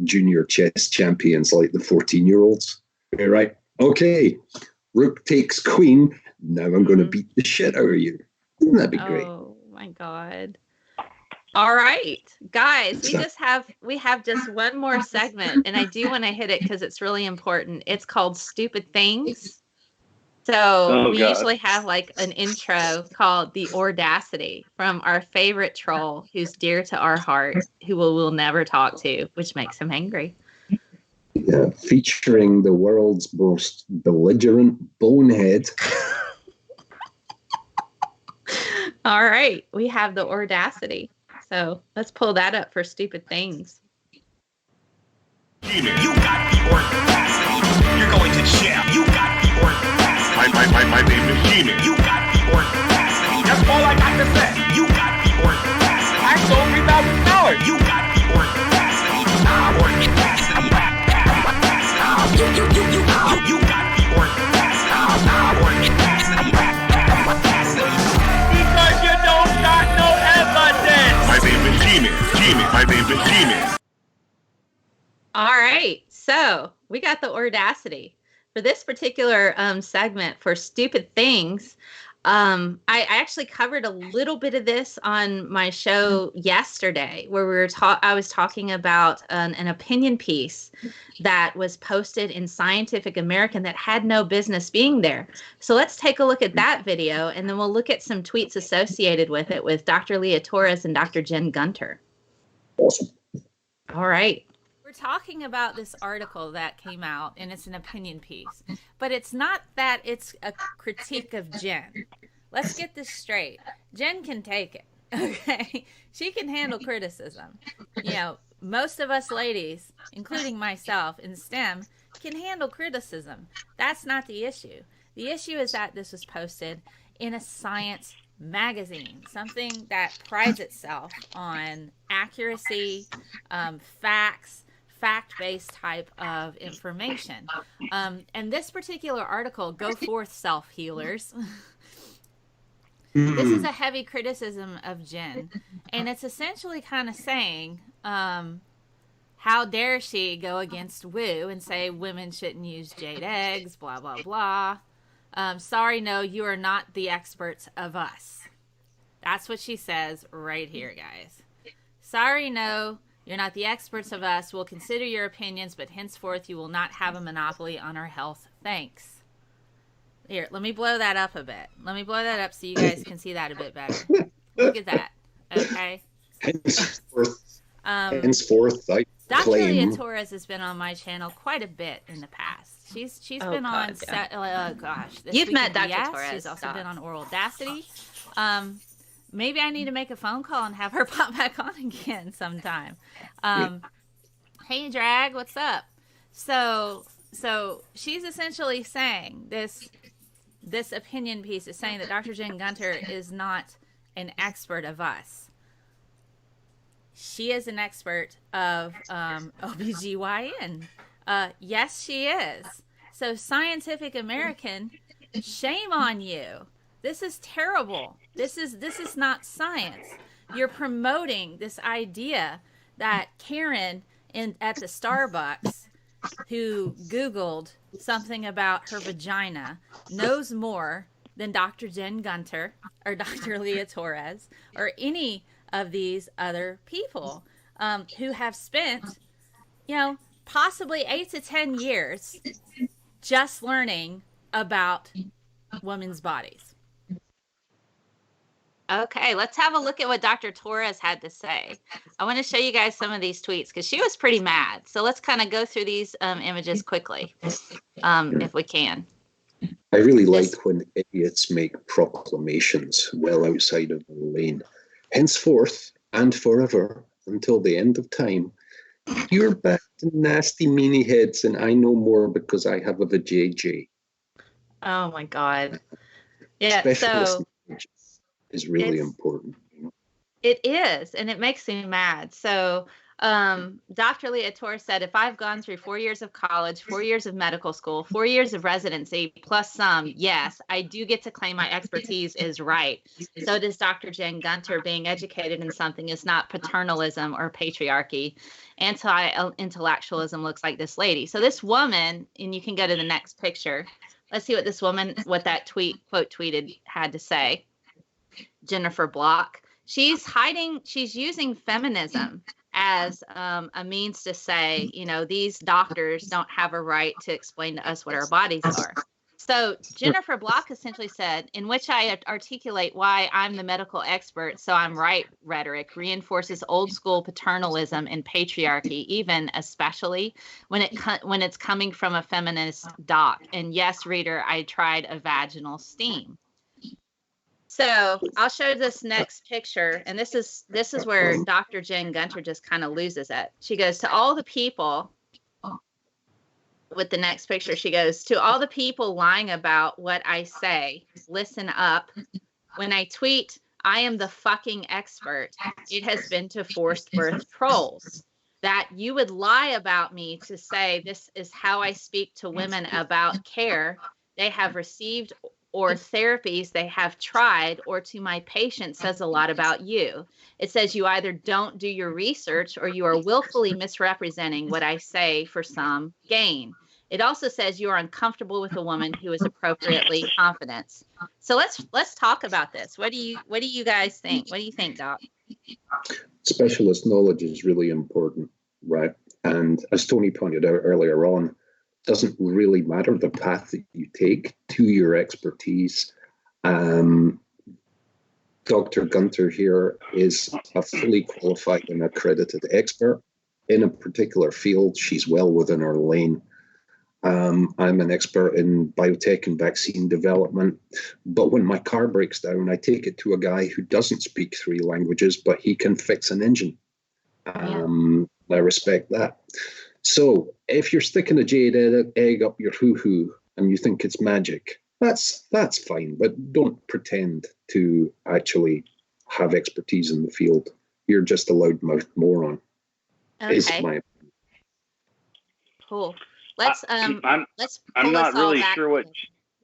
junior chess champions like the 14-year-olds. Right? Okay, rook takes queen. Now I'm going to beat the shit out of you. Wouldn't that be great? Oh my God! All right, guys, we have just one more segment, and I do want to hit it because it's really important. It's called Stupid Things. So we usually have an intro called The Audacity from our favorite troll who's dear to our heart, who we'll never talk to, which makes him angry. Yeah, featuring the world's most belligerent bonehead. All right, we have The Audacity. So let's pull that up for Stupid Things. You got the audacity. You're going to jail. You got the audacity. My name is Genie. You got the audacity. That's all I got to say. You got the audacity. I sold $3,000. You got the audacity. You got the audacity. Because you don't got no evidence. My name is Genie. My name is Genie. All right. So we got the audacity for this particular segment for stupid things. I actually covered a little bit of this on my show yesterday, where I was talking about an opinion piece that was posted in Scientific American that had no business being there. So let's take a look at that video, and then we'll look at some tweets associated with it with Dr. Leah Torres and Dr. Jen Gunter. Awesome. All right. We're talking about this article that came out, and it's an opinion piece. But it's not that it's a critique of Jen. Let's get this straight. Jen can take it, okay? She can handle criticism. You know, most of us ladies, including myself in STEM, can handle criticism. That's not the issue. The issue is that this was posted in a science magazine, something that prides itself on accuracy, facts, fact-based type of information. And this particular article, Go Forth Self-Healers, this is a heavy criticism of Jen. And it's essentially kind of saying, how dare she go against Woo and say women shouldn't use jade eggs, blah, blah, blah. Sorry, no, you are not the experts of us. That's what she says right here, guys. Sorry, no, you're not the experts of us. We'll consider your opinions, but henceforth you will not have a monopoly on our health. Thanks. Here, let me blow that up a bit. Let me blow that up so you guys can see that a bit better. Look at that. Okay. Henceforth, I Dr. claim. Leah Torres has been on my channel quite a bit in the past. She's been on. You've met Dr. BS. Torres. She's also been on Oral Audacity. Maybe I need to make a phone call and have her pop back on again sometime. Hey, Drag, what's up? So she's essentially saying this opinion piece is saying that Dr. Jen Gunter is not an expert of us. She is an expert of OBGYN. Yes, she is. So Scientific American, shame on you. This is terrible. This is not science. You're promoting this idea that Karen at the Starbucks, who Googled something about her vagina, knows more than Dr. Jen Gunter or Dr. Leah Torres or any of these other people who have spent, possibly 8 to 10 years just learning about women's bodies. Okay, let's have a look at what Dr. Torres had to say. I want to show you guys some of these tweets because she was pretty mad. So let's kind of go through these images quickly, if we can. I really like when idiots make proclamations well outside of the lane. Henceforth and forever, until the end of time, you're back to nasty meanie heads, and I know more because I have a vajayjay. Oh my God. Yeah, Specialist so knowledge is really important. it is, and it makes me mad. So Dr. Leah Torres said, if I've gone through 4 years of college, 4 years of medical school, 4 years of residency, plus some, yes, I do get to claim my expertise is right. So does Dr. Jen Gunter. Being educated in something is not paternalism or patriarchy. Anti-intellectualism looks like this lady. So this woman, and you can go to the next picture. Let's see what this woman, what that quote tweeted had to say. Jennifer Block. She's using feminism as a means to say, these doctors don't have a right to explain to us what our bodies are. So Jennifer Block essentially said, in which I articulate why I'm the medical expert, so I'm right rhetoric reinforces old school paternalism and patriarchy, even especially when it's coming from a feminist doc. And yes, reader, I tried a vaginal steam. So I'll show this next picture, and this is where Dr. Jen Gunter just kind of loses it. She goes, to all the people, with the next picture, she goes, to all the people lying about what I say, listen up. When I tweet, I am the fucking expert, it has been to forced birth trolls. That you would lie about me to say this is how I speak to women about care they have received or therapies they have tried or to my patient says a lot about you. It says you either don't do your research or you are willfully misrepresenting what I say for some gain. It also says you are uncomfortable with a woman who is appropriately confident. So let's talk about this. What do you guys think? What do you think, Doc? Specialist knowledge is really important, right? And as Tony pointed out earlier on, doesn't really matter the path that you take to your expertise. Dr. Gunter here is a fully qualified and accredited expert in a particular field. She's well within her lane. I'm an expert in biotech and vaccine development, but when my car breaks down, I take it to a guy who doesn't speak 3 languages, but he can fix an engine. I respect that. So if you're sticking a jade egg up your hoo-hoo and you think it's magic, that's fine, but don't pretend to actually have expertise in the field. You're just a loudmouth moron. Okay. Is my opinion. Cool. Let's pull I'm not us all really back. sure what.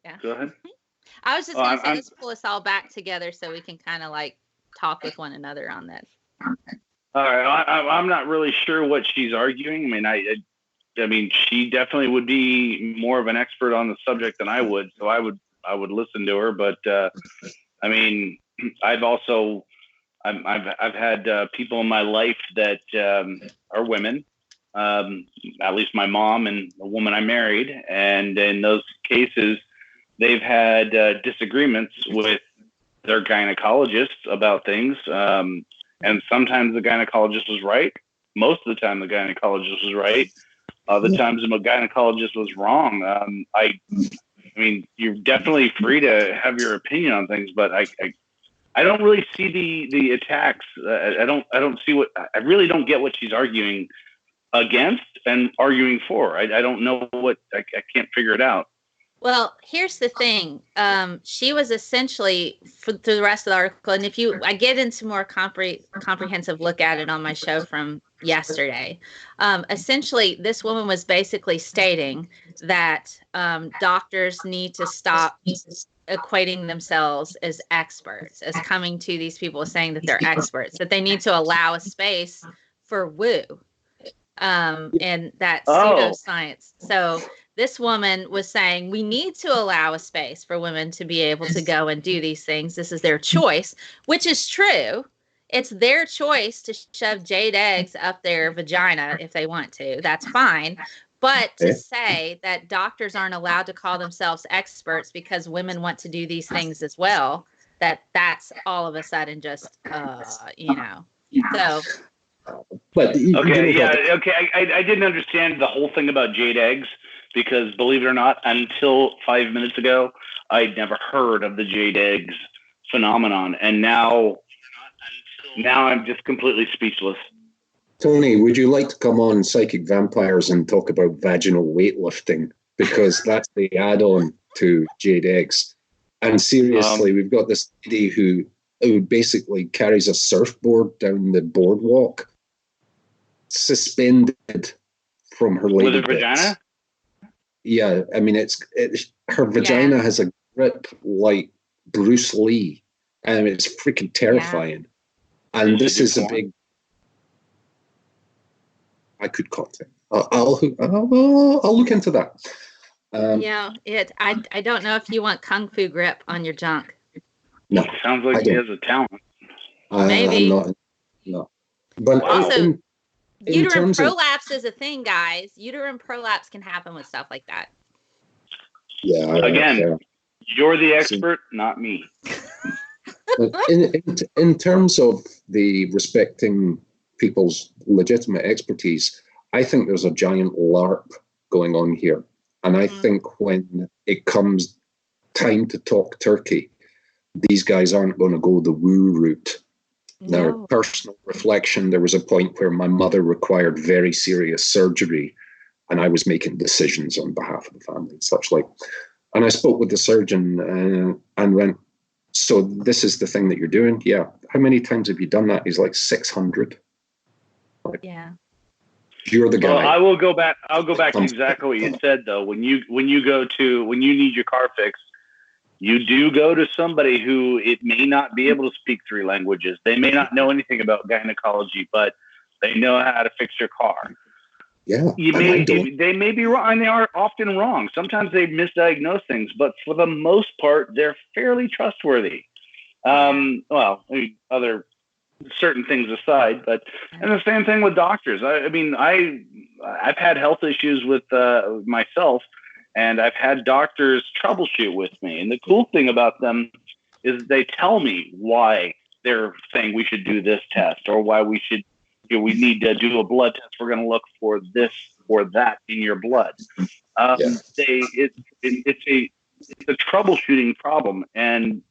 Yeah. Go ahead. I was just going to say, I'm- let's pull us all back together so we can kind of like talk with one another on this. All right, I'm not really sure what she's arguing. I mean, she definitely would be more of an expert on the subject than I would, so I would listen to her. But I mean, I've had people in my life that are women, at least my mom and the woman I married, and in those cases, they've had disagreements with their gynecologist about things. And sometimes the gynecologist was right. Most of the time, the gynecologist was right. Other times, the gynecologist was wrong. I mean, you're definitely free to have your opinion on things, but I don't really see the attacks. I don't see I really don't get what she's arguing against and arguing for. I don't know what. I can't figure it out. Well, here's the thing. She was essentially through the rest of the article, and I get into more comprehensive look at it on my show from yesterday. Essentially, this woman was basically stating that doctors need to stop equating themselves as experts, as coming to these people saying that they're experts, that they need to allow a space for woo and that pseudoscience. So this woman was saying we need to allow a space for women to be able to go and do these things. This is their choice, which is true. It's their choice to shove jade eggs up their vagina if they want to. That's fine. But to say that doctors aren't allowed to call themselves experts because women want to do these things as well, that's all of a sudden just, So. But I didn't understand the whole thing about jade eggs because, believe it or not, until 5 minutes ago, I'd never heard of the jade eggs phenomenon, and now I'm just completely speechless. Tony, would you like to come on Psychic Vampires and talk about vaginal weightlifting? Because that's the add-on to jade eggs. And seriously, we've got this lady who basically carries a surfboard down the boardwalk, suspended from her lady with her vagina. Yeah, I mean, it's her vagina has a grip like Bruce Lee, and it's freaking terrifying. Yeah. And this is a big. I could contact. I'll look into that. I don't know if you want kung fu grip on your junk. No, sounds like he has a talent. Maybe. No. But also, uterine prolapse is a thing, guys. Uterine prolapse can happen with stuff like that. Yeah. Again, you're the expert, not me. in terms of the respecting people's legitimate expertise, I think there's a giant LARP going on here. And I think when it comes time to talk turkey, these guys aren't going to go the woo route. No. Now, personal reflection, there was a point where my mother required very serious surgery, and I was making decisions on behalf of the family and such like. And I spoke with the surgeon and went, so this is the thing that you're doing? Yeah. How many times have you done that? He's like 600. Yeah. You're the guy. Well, I'll go back to exactly what you said though. When you need your car fixed, you do go to somebody who it may not be able to speak 3 languages. They may not know anything about gynecology, but they know how to fix your car. Yeah, They may be wrong, and they are often wrong. Sometimes they misdiagnose things, but for the most part, they're fairly trustworthy. Well, other certain things aside, and the same thing with doctors. I mean, I've had health issues with myself, and I've had doctors troubleshoot with me. And the cool thing about them is they tell me why they're saying we should do this test, or why we should, we need to do a blood test. We're going to look for this or that in your blood. It's a troubleshooting problem, and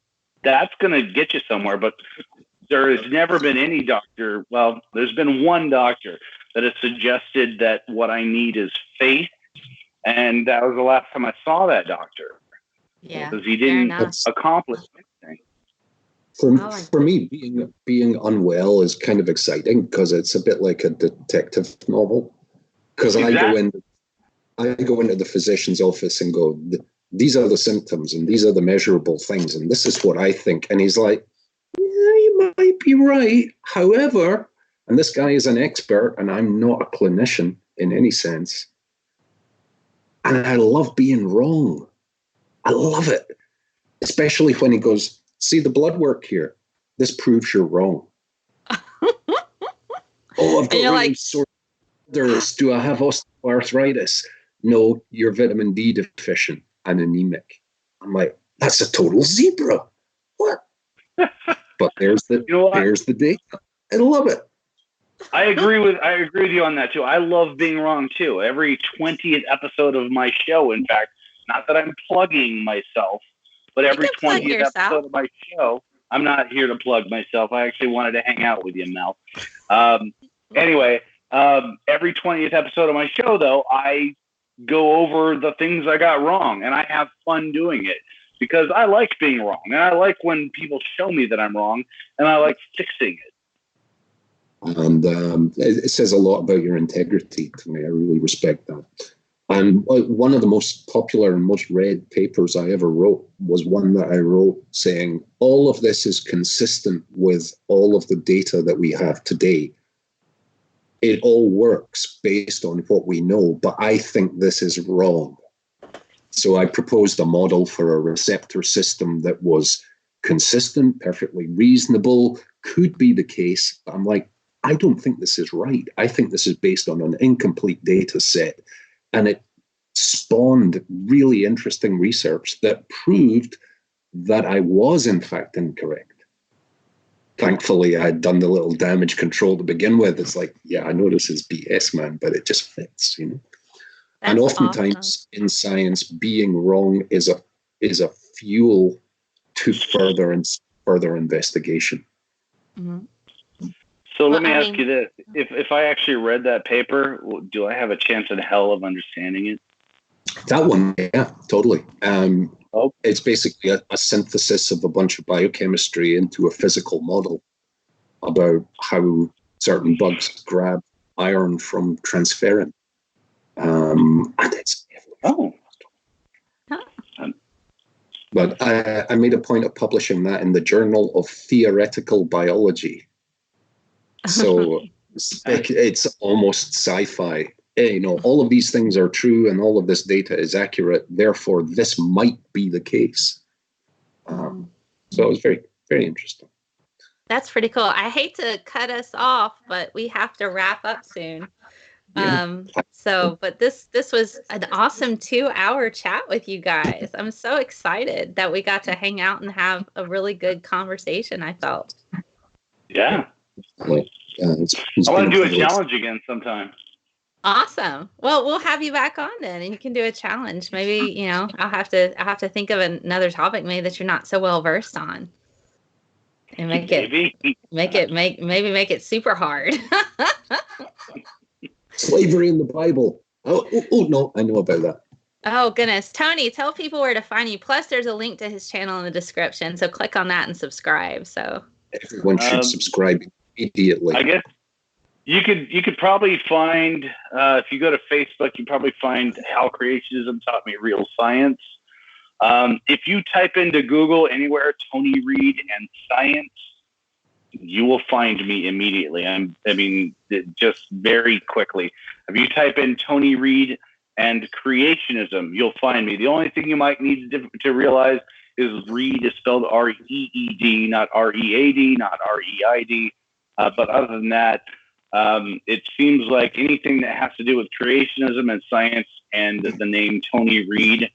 that's going to get you somewhere. But there has never been any doctor. Well, there's been one doctor that has suggested that what I need is faith. And that was the last time I saw that doctor. Yeah. Because he didn't accomplish anything. For me, being unwell is kind of exciting because it's a bit like a detective novel. Because I go into the physician's office and go, these are the symptoms and these are the measurable things and this is what I think. And he's like, yeah, you might be right. However, and this guy is an expert and I'm not a clinician in any sense. And I love being wrong. I love it. Especially when he goes, see the blood work here. This proves you're wrong. Oh, I've got really sore shoulders. Do I have osteoarthritis? No, you're vitamin D deficient and anemic. I'm like, that's a total zebra. What? But there's the data. I love it. I agree with you on that too. I love being wrong too. Every 20th episode of my show, in fact, not that I'm plugging myself, but every 20th episode of my show, I'm not here to plug myself. I actually wanted to hang out with you, Mel. Anyway, every 20th episode of my show, though, I go over the things I got wrong, and I have fun doing it because I like being wrong, and I like when people show me that I'm wrong, and I like fixing it. And it says a lot about your integrity to me. I really respect that. And one of the most popular and most read papers I ever wrote was one that I wrote saying, all of this is consistent with all of the data that we have today. It all works based on what we know, but I think this is wrong. So I proposed a model for a receptor system that was consistent, perfectly reasonable, could be the case. I'm like, I don't think this is right. I think this is based on an incomplete data set. And it spawned really interesting research that proved that I was, in fact, incorrect. Thankfully, I had done the little damage control to begin with. It's like, yeah, I know this is BS, man, but it just fits, you know. And oftentimes in science, being wrong is a fuel to further investigation. Mm-hmm. So let me ask you this. If I actually read that paper, do I have a chance in hell of understanding it? That one, yeah, totally. It's basically a synthesis of a bunch of biochemistry into a physical model about how certain bugs grab iron from transferrin. And it's... But I made a point of publishing that in the Journal of Theoretical Biology. So it's almost sci-fi. You know, all of these things are true and all of this data is accurate. Therefore, this might be the case. So it was very, very interesting. That's pretty cool. I hate to cut us off, but we have to wrap up soon. Yeah. But this was an awesome 2-hour chat with you guys. I'm so excited that we got to hang out and have a really good conversation, I felt. Yeah. I want to do a challenge again sometime. Awesome. Well, we'll have you back on then, and you can do a challenge. Maybe, you know, I'll have to think of another topic maybe that you're not so well versed on, and make it super hard. Slavery in the Bible. Oh no, I know about that. Oh goodness, Tony, tell people where to find you. Plus, there's a link to his channel in the description, so click on that and subscribe. So everyone should subscribe immediately. I guess you could probably find if you go to Facebook, you probably find How Creationism Taught Me Real Science. If you type into Google anywhere Tony Reed and science, you will find me immediately. Just very quickly. If you type in Tony Reed and creationism, you'll find me. The only thing you might need to realize is Reed is spelled R-E-E-D, not R-E-A-D, not R-E-I-D. But other than that, it seems like anything that has to do with creationism and science and the name Tony Reed,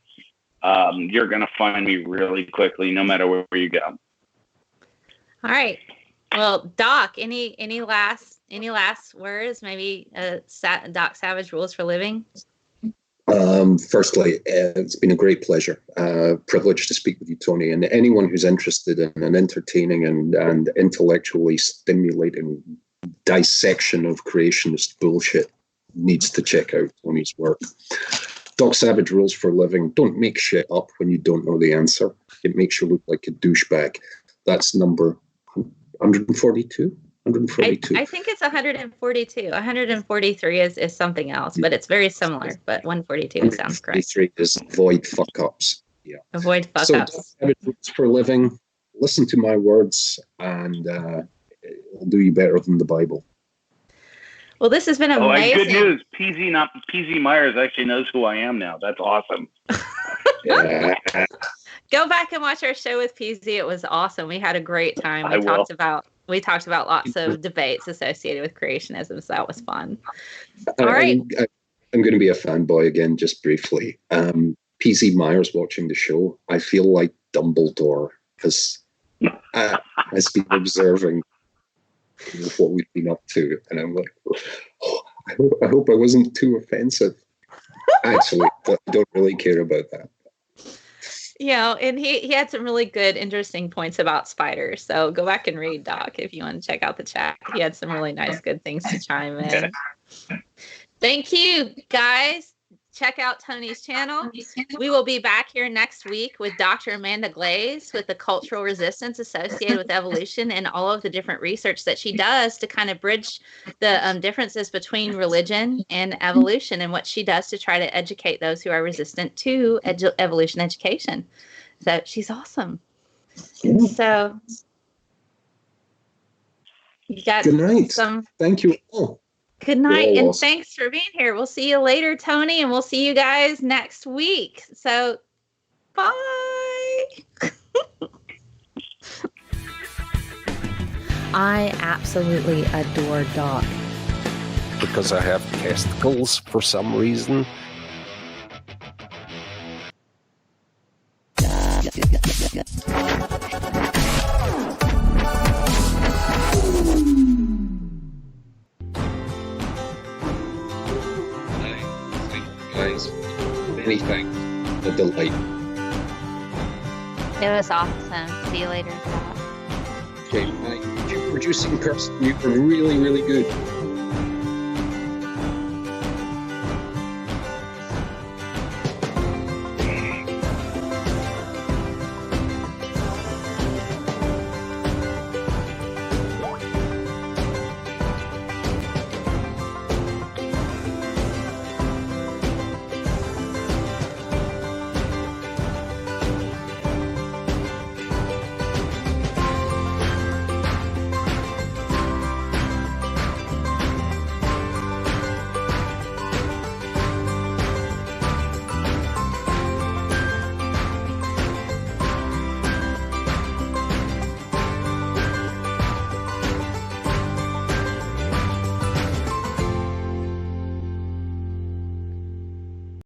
you're going to find me really quickly, no matter where you go. All right. Well, Doc, any last words? Maybe Doc Savage rules for living. Firstly, it's been a great pleasure, privilege to speak with you, Tony, and anyone who's interested in an entertaining and intellectually stimulating dissection of creationist bullshit needs to check out Tony's work. Doc Savage rules for living. Don't make shit up when you don't know the answer. It makes you look like a douchebag. That's number 142. 142. I think it's 142. 143 is something else, but it's very similar. But 142 sounds correct. 143 is avoid fuck ups. Yeah. Avoid fuck So ups. Doc Savage rules for living. Listen to my words, and it'll do you better than the Bible. Well, this has been Oh, amazing. and good news. PZ Myers actually knows who I am now. That's awesome. Yeah. Go back and watch our show with PZ. It was awesome. We had a great time. I will. We talked about lots of debates associated with creationism, so that was fun. All right. I'm going to be a fanboy again, just briefly. PZ Myers watching the show, I feel like Dumbledore, because has been observing what we've been up to, and I'm like, oh, I hope I wasn't too offensive. Actually, I don't really care about that. And he had some really good, interesting points about spiders. So go back and read, Doc, if you want to check out the chat. He had some really nice, good things to chime in. Thank you, guys. Check out Tony's channel. We will be back here next week with Dr. Amanda Glaze with the cultural resistance associated with evolution and all of the different research that she does to kind of bridge the differences between religion and evolution, and what she does to try to educate those who are resistant to evolution education. So she's awesome. So you got Good night. Thank you all. Good night, You're and awesome. thanks for being here. We'll see you later, Tony, and we'll see you guys next week. So, bye. I absolutely adore Doc. Because I have testicles for some reason. Guys, anything, a delight. It was awesome. See you later, Doc. Okay, my producing person, you were really, really good.